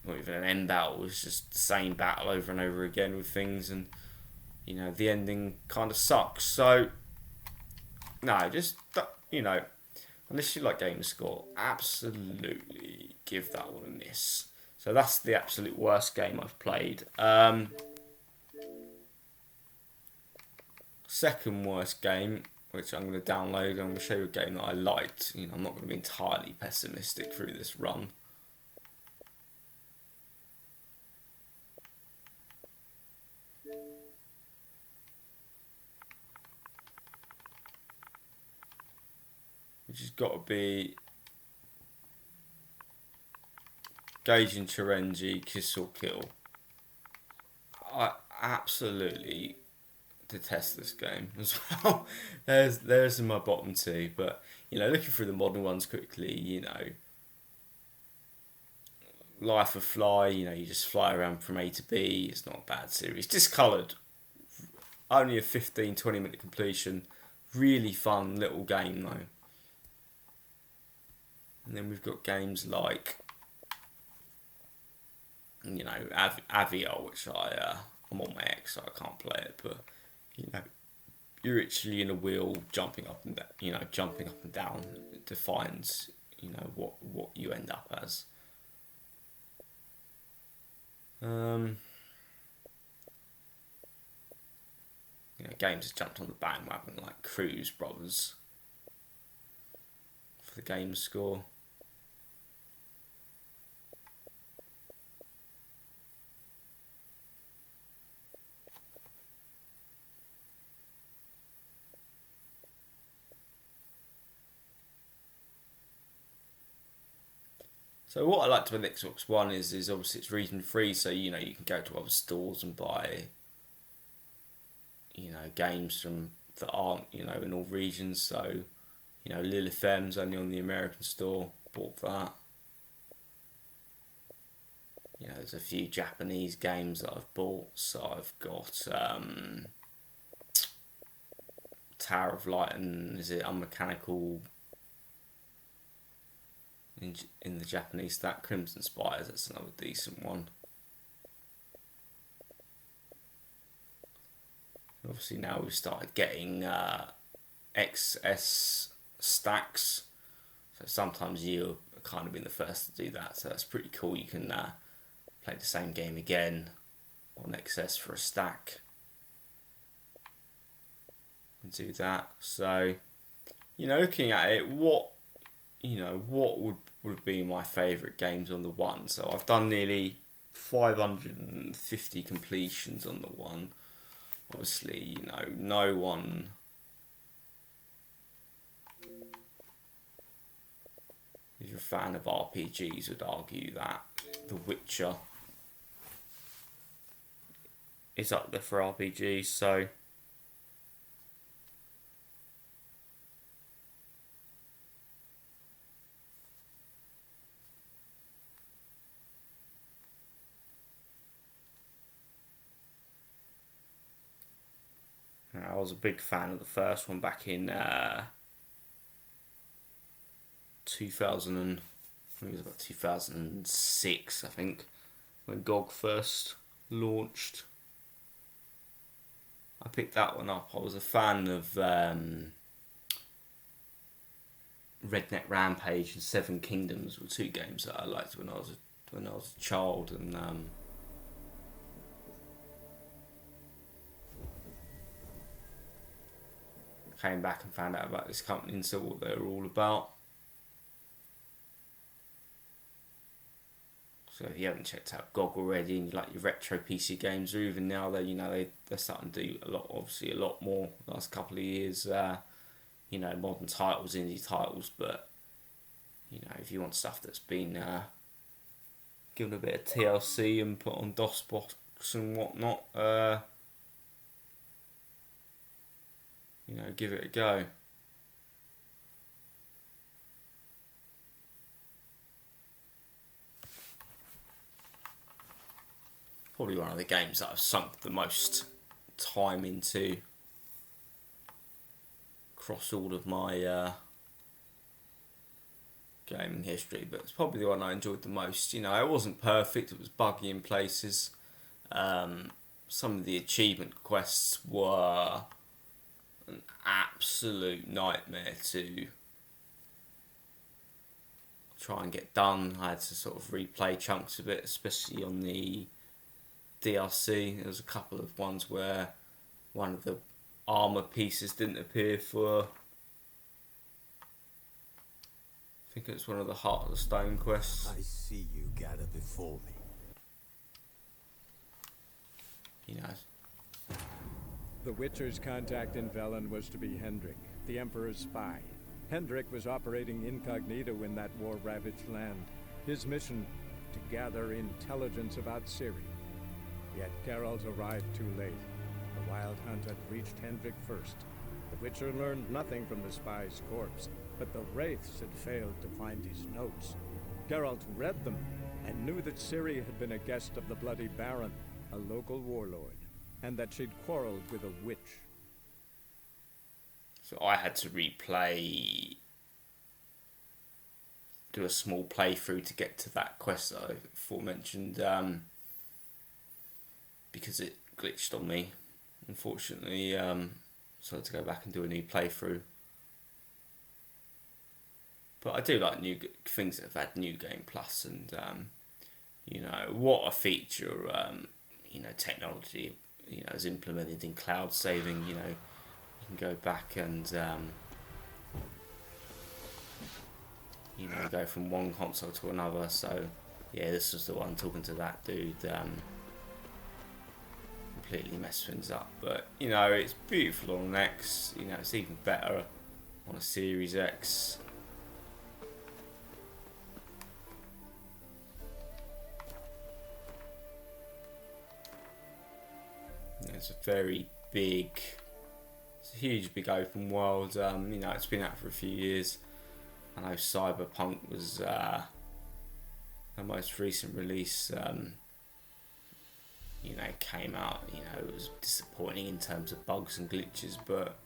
not even an end battle, it's just the same battle over and over again with things, and, you know, the ending kind of sucks. So, no, just, you know, unless you like Gamerscore, absolutely give that one a miss. So that's the absolute worst game I've played. Second worst game, which I'm going to download, I'm going to show you a game that I liked. You know, I'm not going to be entirely pessimistic through this run. Which has got to be Gaijin Chirenji Kiss or Kill. I absolutely detest this game as well. There's in my bottom 2, but, you know, looking through the modern ones quickly, you know, Life of Fly, you know, you just fly around from A to B, it's not a bad series. Discoloured, only a 15-20 minute completion, really fun little game though. And then we've got games like, you know, Aviol, which I'm on my X, so I can't play it, but, you know, you're actually in a wheel jumping up and down, you know, jumping up and down. It defines, you know, what you end up as. You know, games have jumped on the bandwagon like Cruise Brothers for the Gamerscore. So what I liked about Xbox One is obviously it's region free, so, you know, you can go to other stores and buy, you know, games from that aren't, you know, in all regions. So, you know, Lil FM's only on the American store, bought that. You know, there's a few Japanese games that I've bought, so I've got Tower of Light and is it Unmechanical in the Japanese stack? Crimson Spires, that's another decent one. Obviously now we've started getting XS stacks, so sometimes you're kind of being the first to do that, so that's pretty cool. You can play the same game again on XS for a stack and do that. So, you know, looking at it, what would be my favourite games on the one? So I've done nearly 550 completions on the one. Obviously, you know, no one if you're a fan of RPGs would argue that The Witcher is up there for RPGs, so I was a big fan of the first one back in 2006, I think, when GOG first launched. I picked that one up. I was a fan of Redneck Rampage and Seven Kingdoms were two games that I liked when I was a child, and came back and found out about this company and saw what they were all about. So if you haven't checked out GOG already and you like your retro PC games, or even now they're starting to do a lot more the last couple of years, modern titles, indie titles, but you know, if you want stuff that's been given a bit of TLC and put on DOSBox and whatnot, give it a go. Probably one of the games that I've sunk the most time into across all of my gaming history, but it's probably the one I enjoyed the most. You know, it wasn't perfect, it was buggy in places. Some of the achievement quests were an absolute nightmare to try and get done. I had to sort of replay chunks of it, especially on the DLC. There was a couple of ones where one of the armor pieces didn't appear for, I think it's one of the Heart of the Stone quests. I see you gather before me. You know. The Witcher's contact in Velen was to be Hendrik, the Emperor's spy. Hendrik was operating incognito in that war-ravaged land. His mission, to gather intelligence about Ciri. Yet Geralt arrived too late. The Wild Hunt had reached Hendrik first. The Witcher learned nothing from the spy's corpse, but the Wraiths had failed to find his notes. Geralt read them and knew that Ciri had been a guest of the Bloody Baron, a local warlord, and that she'd quarreled with a witch. So I had to do a small playthrough to get to that quest that I aforementioned, because it glitched on me, unfortunately. So I had to go back and do a new playthrough. But I do like new things that have had New Game Plus, and what a feature technology is implemented in cloud saving. You can go back and go from one console to another. So yeah, this was the one, talking to that dude, completely messed things up. But it's beautiful on an X. It's even better on a Series X. It's a very big, it's a huge, big open world. It's been out for a few years. I know Cyberpunk was the most recent release. Came out. It was disappointing in terms of bugs and glitches, but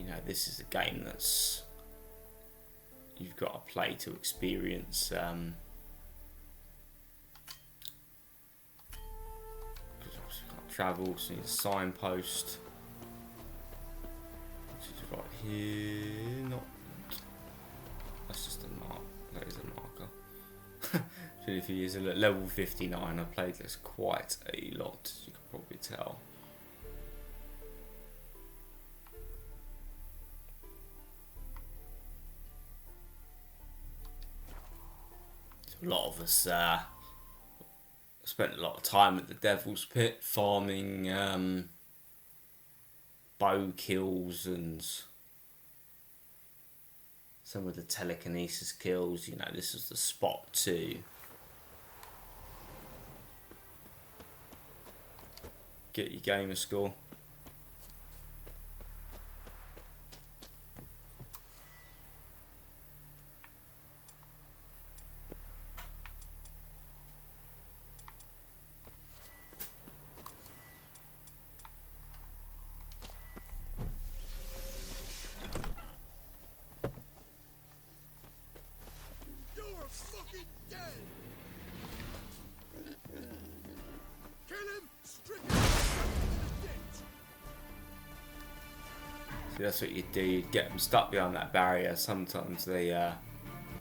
know, this is a game that's you've got to play to experience. Because obviously you can't travel, so you need a signpost. Which is right here. Not. That's just a mark. That is a marker. 23 years at level 59. I played this quite a lot, as you can probably tell. A lot of us spent a lot of time at the Devil's Pit farming bow kills and some of the telekinesis kills. You know, this was the spot to get your gamer score. See, that's what you do. You'd get them stuck behind that barrier. Sometimes they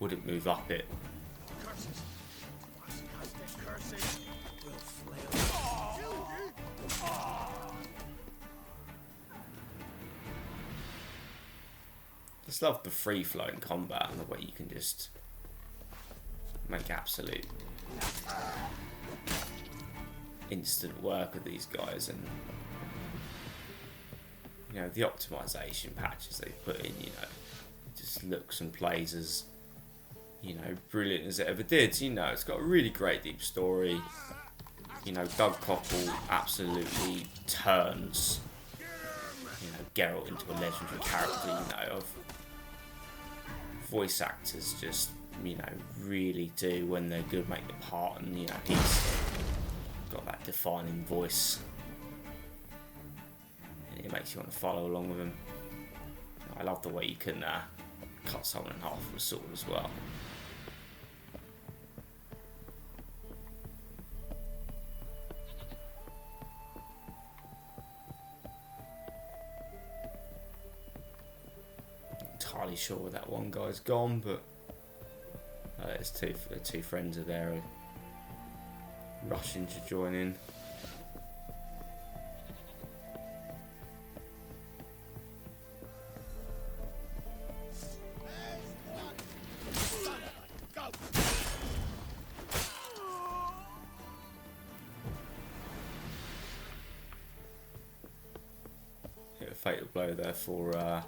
wouldn't move up it. Just love the free flowing combat and the way you can just make absolute instant work of these guys. And you know, the optimization patches they put in, you know, it just looks and plays as, you know, brilliant as it ever did. You know, it's got a really great deep story. You know, Doug Cockle absolutely turns, you know, Geralt into a legendary character. You know, of voice actors just, you know, really do, when they're good, make the part. And you know, he's got that defining voice. It makes you want to follow along with him. I love the way you can cut someone in half with a sword as well. Not entirely sure where that one guy's gone, but there's two friends are there rushing to join in. Fatal blow there for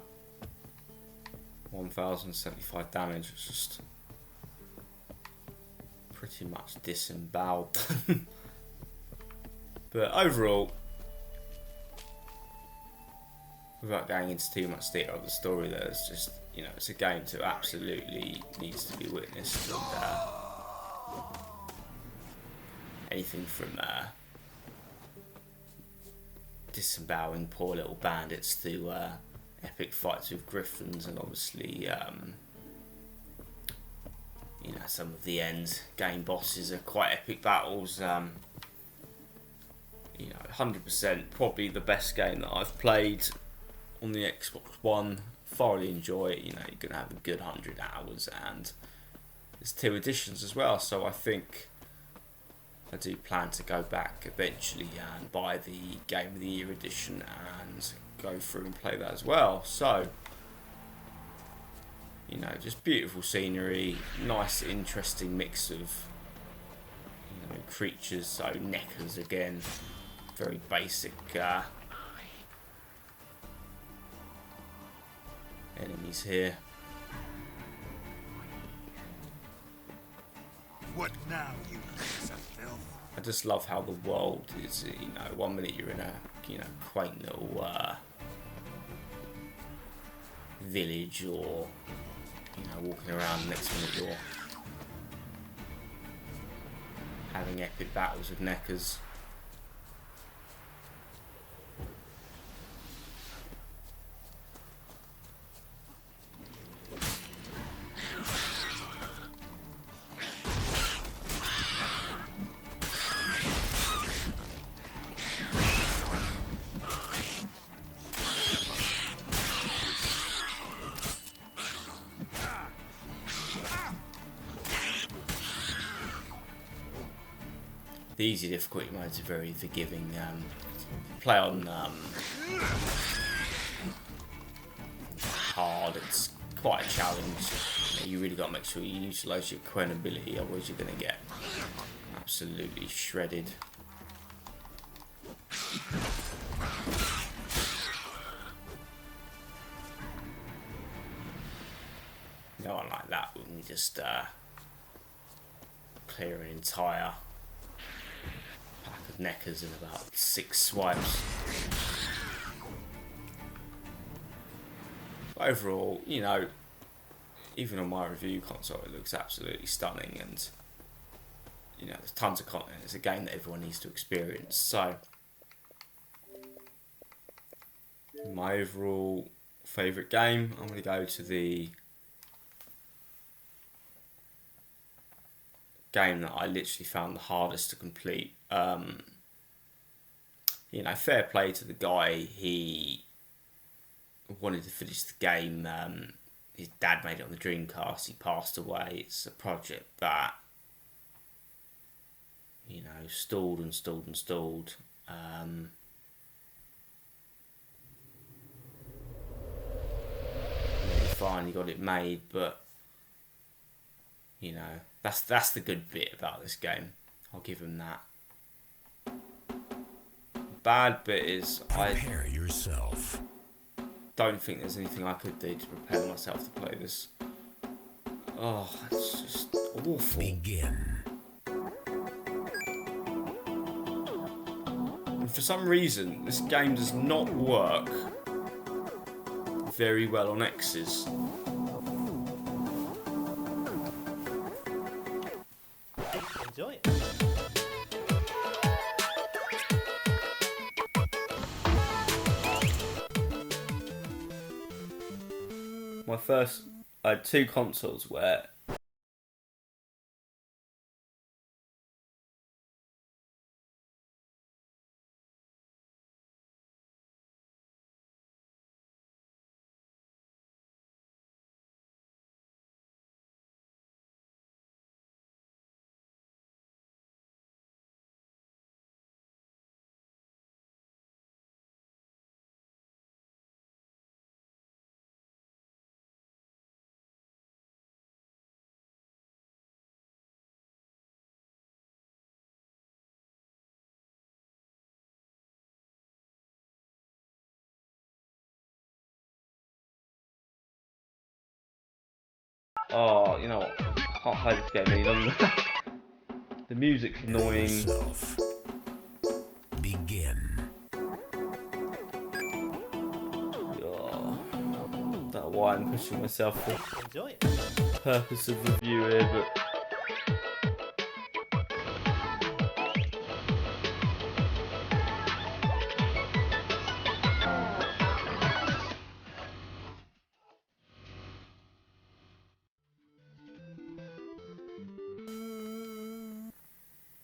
1075 damage. It's just pretty much disemboweled. But overall, without going into too much detail of the story, there's just, you know, it's a game to absolutely needs to be witnessed. And anything from disemboweling poor little bandits to epic fights with griffins, and obviously you know, some of the end game bosses are quite epic battles. You know, 100% probably the best game that I've played on the Xbox One. Thoroughly enjoy it. You know, you're gonna have a good 100 hours, and there's 2 editions as well, so I think I do plan to go back eventually and buy the Game of the Year edition and go through and play that as well. So, you know, just beautiful scenery, nice interesting mix of, you know, creatures. So knackered again, very basic enemies here. What now, you piece of filth? I just love how the world is, you know, one minute you're in a, you know, quaint little village, or, you know, walking around, the next minute you're having epic battles with neckers. The easy difficulty modes are very forgiving. Play on hard, it's quite a challenge. You really got to make sure you utilise your Quen ability, otherwise you're going to get absolutely shredded. No one like that when you just clear an entire pack of neckers in about 6 swipes. But overall, you know, even on my review console, it looks absolutely stunning, and you know, there's tons of content. It's a game that everyone needs to experience. So, my overall favourite game, I'm going to go to the game that I literally found the hardest to complete. You know, fair play to the guy. He wanted to finish the game. His dad made it on the Dreamcast. He passed away. It's a project that, you know, stalled and stalled and stalled. He finally got it made, but you know, that's the good bit about this game. I'll give him that. Bad bit is Prepare yourself. Don't think there's anything I could do to prepare myself to play this. Oh, it's just awful. Begin. And for some reason, this game does not work very well on X's. Enjoy it. My first, I had 2 consoles where oh, you know what? I can't play this game any longer. The music's annoying. Yourself. Begin. Oh, don't know why I'm pushing myself for Enjoy it. the purpose of review here, but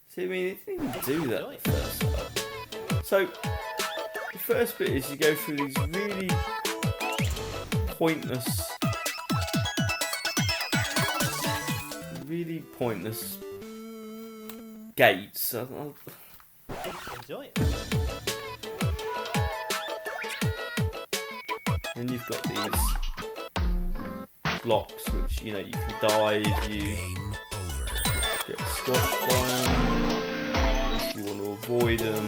see, I mean, it didn't even do that the first time. So, the first bit is you go through these really pointless gates. Enjoy it. And you've got these blocks which, you know, you can dive, you Game over. get squashed by them, if you want to avoid them.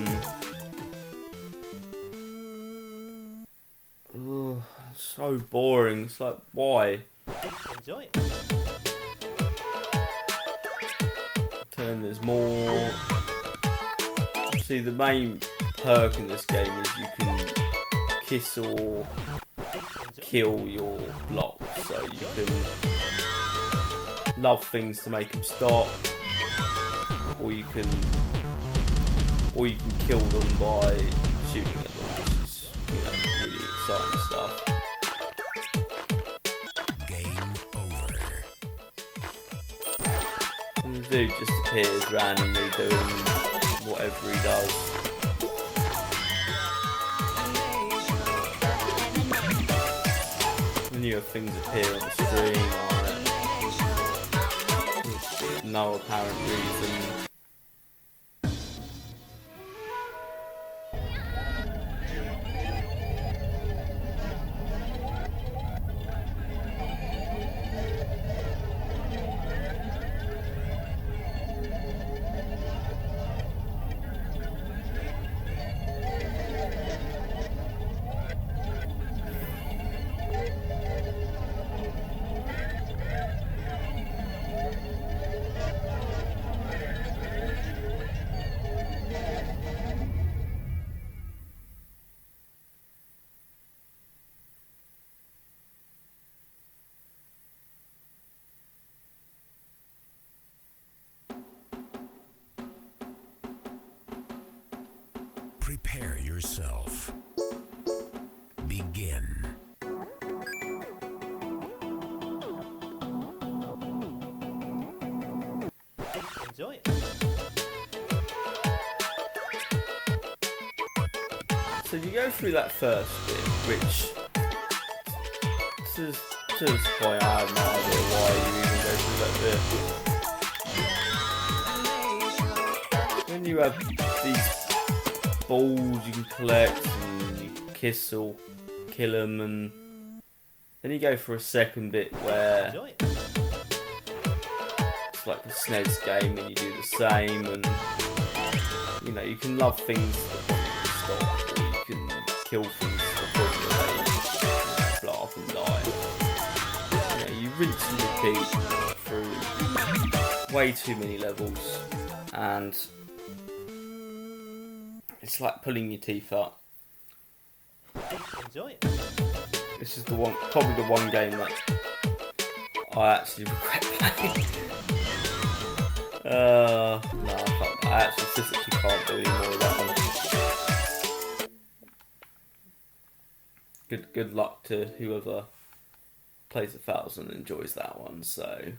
Ugh, it's so boring. It's like, why? Enjoy it. Turn there's more. See, the main perk in this game is you can kiss or kill your blocks, so you can love things to make them stop, or you can kill them by shooting at them, which is, you know, really exciting stuff. Game over. And the dude just appears randomly doing whatever he does. And you have things appear on the screen with no apparent reason. yourself. Begin. Enjoy it. So you go through that first bit, which to this point I have no idea why you even go through that bit. Then you have these balls you can collect and you kiss or kill them, and then you go for a second bit where Enjoy it. it's like a SNES game and you do the same, and you know, you can love things that stop, or you can kill things that blow up and die. You know, you rinse and repeat through way too many levels, and it's like pulling your teeth out. Enjoy it. This is probably the one game that I actually regret playing. No, I actually physically can't do any more of that one. Good luck to whoever plays 1,000 and enjoys that one. So,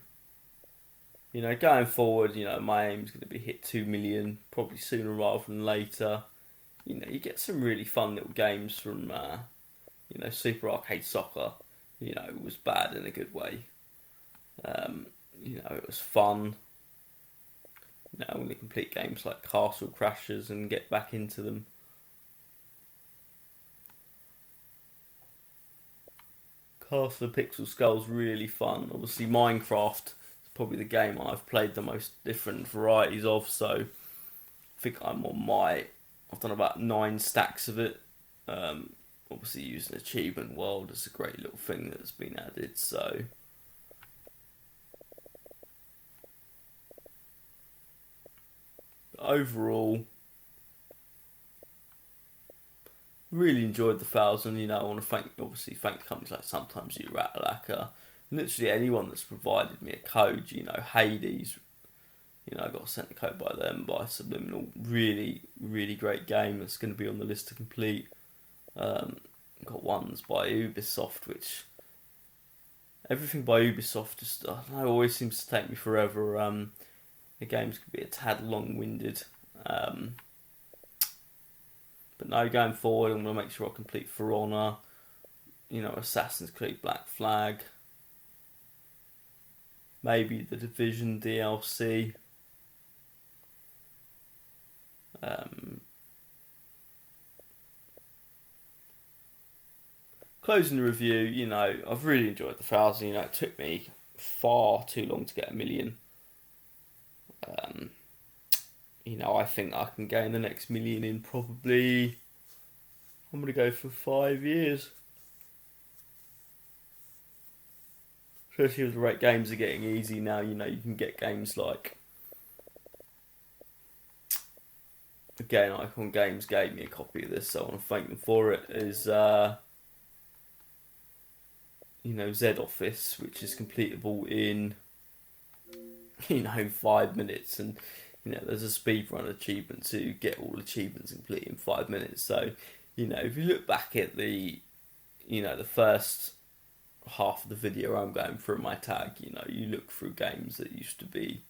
you know, going forward, you know, my aim's going to be hit 2 million, probably sooner rather than later. You know, you get some really fun little games from, you know, Super Arcade Soccer. You know, it was bad in a good way. You know, it was fun. You know, I'm going to complete games like Castle Crashers and get back into them. Castle of Pixel Skull's really fun. Obviously, Minecraft is probably the game I've played the most different varieties of, so I think I'm on I've done about 9 stacks of it. Obviously, using Achievement World is a great little thing that's been added, so overall, really enjoyed the 1,000. You know, I want to thank companies like Sometimes You Rattalacker, literally anyone that's provided me a code. You know, Hades, you know, I got sent a code by them, by Subliminal. Really, really great game that's going to be on the list to complete. Got ones by Ubisoft, which everything by Ubisoft just, I don't know, always seems to take me forever. The games could be a tad long-winded. But no, going forward, I'm going to make sure I complete For Honor, you know, Assassin's Creed Black Flag, maybe the Division DLC. Closing the review, you know, I've really enjoyed the 1,000. You know, it took me far too long to get 1 million. You know, I think I can gain the next 1 million in probably, I'm going to go for 5 years. Especially as the rate games are getting easy now, you know, you can get games like, again, Icon Games gave me a copy of this, so I want to thank them for it, is, you know, Z Office, which is completable in, you know, 5 minutes, and you know, there's a speedrun achievement to get all achievements complete in 5 minutes. So, you know, if you look back at the, you know, the first half of the video I'm going through my tag, you know, you look through games that used to be,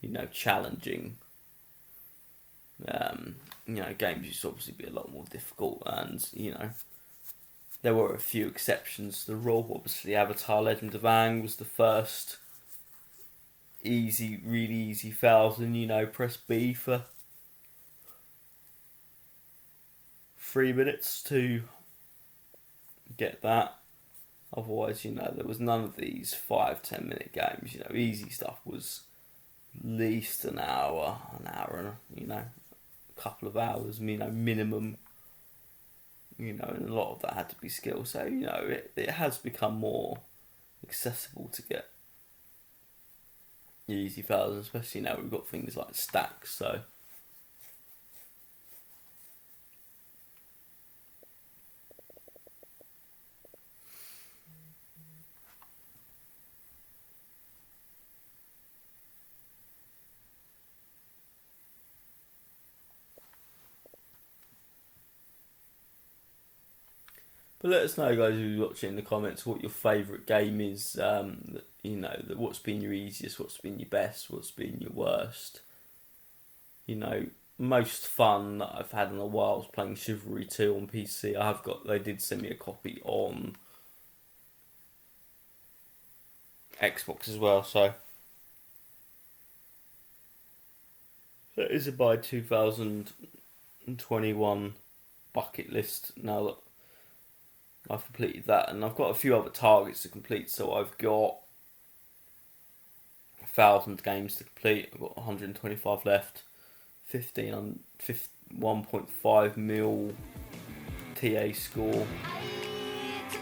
you know, challenging. You know, games used to obviously be a lot more difficult, and you know, there were a few exceptions to the rule. Obviously, Avatar: Legend of Aang was the first easy, really easy 1,000. You know, press B for 3 minutes to get that. Otherwise, you know, there was none of these 5-10 minute games. You know, easy stuff was at least an hour and, you know, a couple of hours, you know, minimum. You know, and a lot of that had to be skill. So, you know, it has become more accessible to get easy 1,000, especially now we've got things like stacks. So, But let us know, guys, if you're watching in the comments, what your favourite game is. You know, what's been your easiest, what's been your best, what's been your worst. You know, most fun that I've had in a while was playing Chivalry 2 on PC. They did send me a copy on Xbox as well, so that is a by 2021 bucket list now that I've completed that, and I've got a few other targets to complete. So I've got 1,000 games to complete. I've got 125 left, 1.5 mil TA score,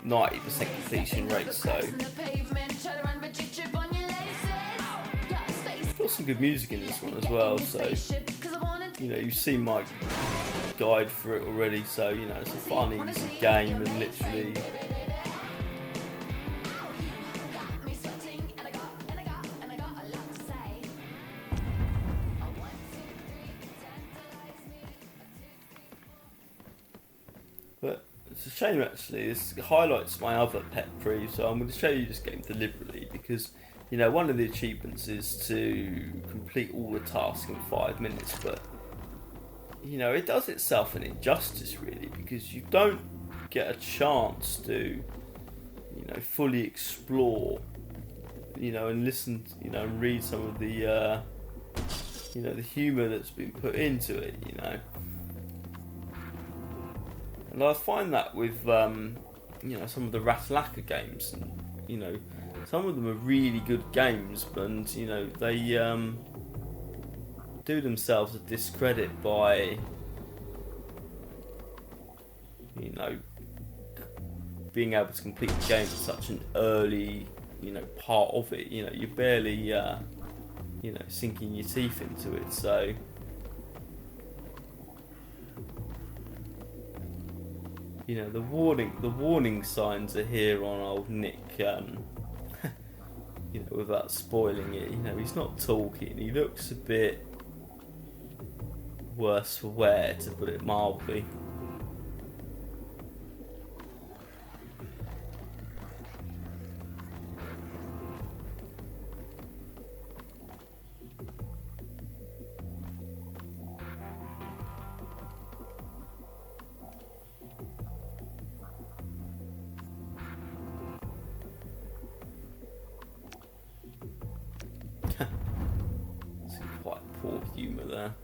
90% completion rate. So got some good music in this one as well. So you know, you've seen my guide for it already. So you know, it's a fun, easy game, and literally. But it's a shame actually, this highlights my other pet peeve, so I'm going to show you this game deliberately because, you know, one of the achievements is to complete all the tasks in 5 minutes, but, you know, it does itself an injustice really because you don't get a chance to, you know, fully explore, you know, and listen, you know, and read some of the, you know, the humour that's been put into it, you know. And I find that with, you know, some of the Ratalacker games, and, you know, some of them are really good games, and, you know, they do themselves a discredit by, you know, being able to complete the game at such an early, you know, part of it. You know, you're barely, you know, sinking your teeth into it, so. You know, the warning signs are here on old Nick, you know, without spoiling it. You know, he's not talking, he looks a bit worse for wear, to put it mildly. Some quite poor humour there.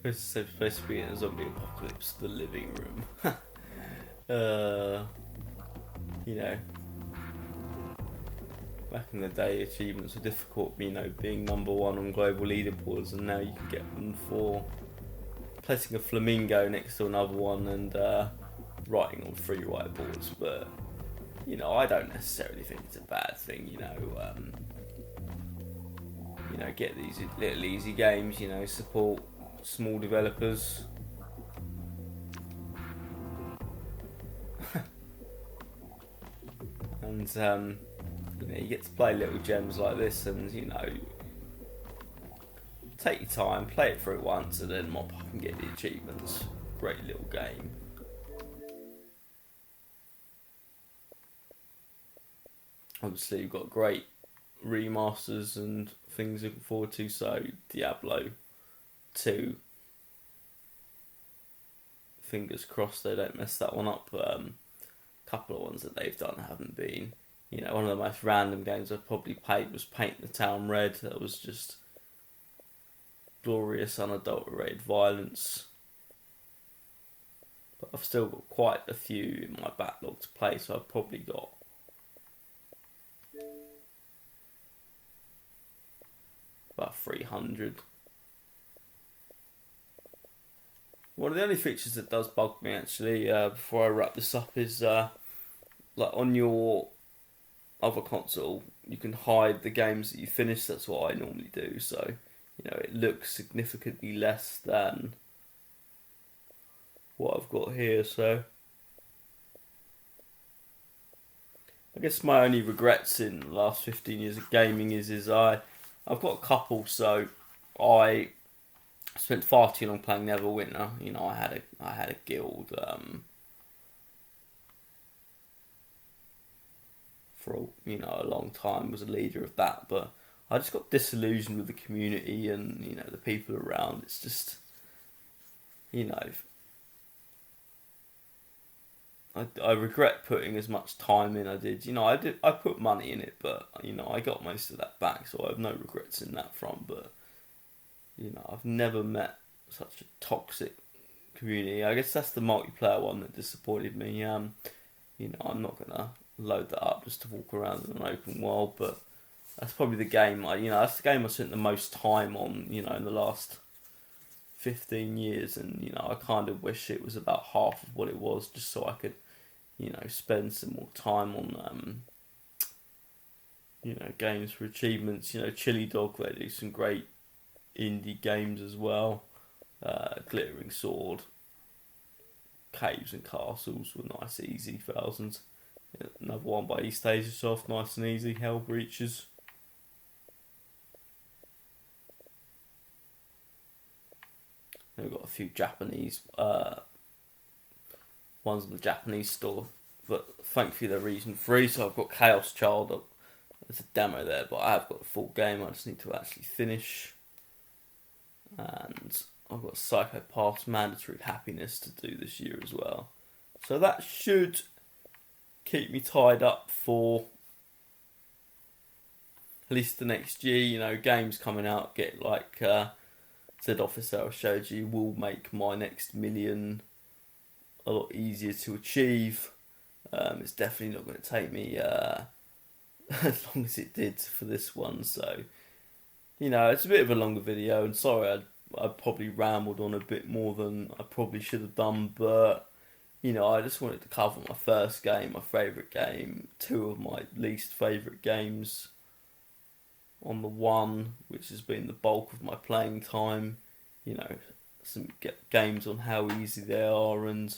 This is supposed to be a zombie apocalypse, the living room. You know, back in the day, achievements were difficult, you know, being number one on global leaderboards, and now you can get them for placing a flamingo next to another one and writing on 3 whiteboards. But, you know, I don't necessarily think it's a bad thing, you know. You know, get these little easy games, you know, support small developers. And you You know, you get to play little gems like this, and you know, take your time, play it through once, and then mop up and get the achievements. Great little game. Obviously, you've got great remasters and things looking forward to. So, Diablo 2. Fingers crossed they don't mess that one up. A couple of ones that they've done haven't been. You know, one of the most random games I've probably played was Paint the Town Red. That was just glorious, unadulterated violence. But I've still got quite a few in my backlog to play, so I've probably got about 300. One of the only features that does bug me actually, before I wrap this up, is like on your other console, you can hide the games that you finish. That's what I normally do. So, you know, it looks significantly less than what I've got here. So, I guess my only regrets in the last 15 years of gaming is I've got a couple. So, I spent far too long playing Neverwinter. You know, I had a guild for a long time. Was a leader of that, but I just got disillusioned with the community and, you know, the people around. It's just, you know, I regret putting as much time in I did. You know, I put money in it, but, you know, I got most of that back, so I have no regrets in that front. But, you know, I've never met such a toxic community. I guess that's the multiplayer one that disappointed me. You know, I'm not gonna load that up just to walk around in an open world, but that's probably the game that's the game I spent the most time on, you know, in the last 15 years, and, you know, I kind of wish it was about half of what it was, just so I could, you know, spend some more time on you know, games for achievements. You know, Chillidog, they do some great indie games as well. Glittering Sword, Caves and Castles were nice, easy thousands. Another one by East Asia Soft, nice and easy. Hell Breaches. We've got a few Japanese ones in the Japanese store, but thankfully they're region free. So I've got Chaos Child up. There's a demo there, but I have got a full game. I just need to actually finish. And I've got Psychopath's Mandatory Happiness to do this year as well. So that should keep me tied up for at least the next year. You know, games coming out, get like Z Officer I showed you, will make my next million a lot easier to achieve. It's definitely not going to take me as long as it did for this one. So, you know, it's a bit of a longer video, and sorry I probably rambled on a bit more than I probably should have done, but, you know, I just wanted to cover my first game, my favourite game, two of my least favourite games on the one, which has been the bulk of my playing time. You know, some games on how easy they are, and,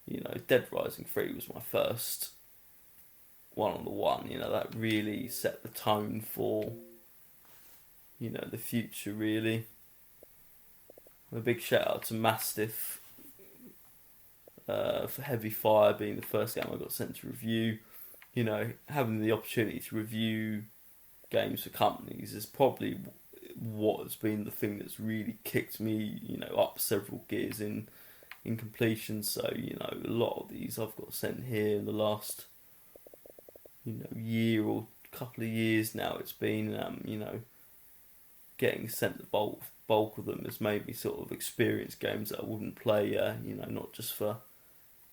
you know, Dead Rising 3 was my first one on the one. You know, that really set the tone for, you know, the future, really. A big shout out to Mastiff for Heavy Fire being the first game I got sent to review. You know, having the opportunity to review games for companies is probably what has been the thing that's really kicked me, you know, up several gears in completion. So, you know, a lot of these I've got sent here in the last, you know, year or couple of years now. It's been, you know, getting sent the bulk of them has made me sort of experience games that I wouldn't play, you know, not just for,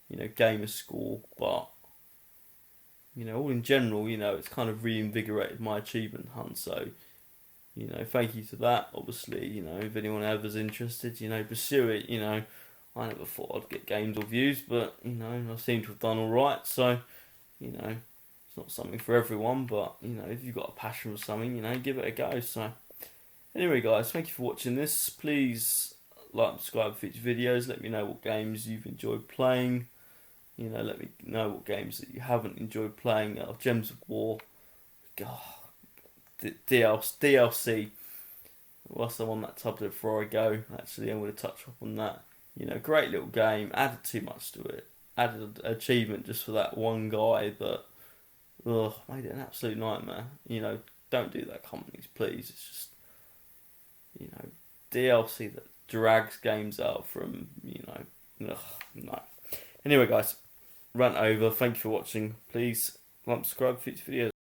you know, Gamerscore, but, you know, all in general. You know, it's kind of reinvigorated my achievement hunt. So, you know, thank you to that. Obviously, you know, if anyone ever's interested, you know, pursue it. You know, I never thought I'd get games or views, but, you know, I seem to have done all right. So, you know, it's not something for everyone, but, you know, if you've got a passion for something, you know, give it a go. So, anyway, guys, thank you for watching this. Please like and subscribe for future videos. Let me know what games you've enjoyed playing. You know, let me know what games that you haven't enjoyed playing. Gems of War, God, DLC. Whilst I'm on that subject before I go, actually I'm going to touch up on that. You know, great little game. Added too much to it. Added an achievement just for that one guy, but made it an absolute nightmare. You know, don't do that, companies, please. It's just, you know, DLC that drags games out from, you know, no. Anyway, guys, rant over. Thank you for watching. Please like, subscribe for future videos.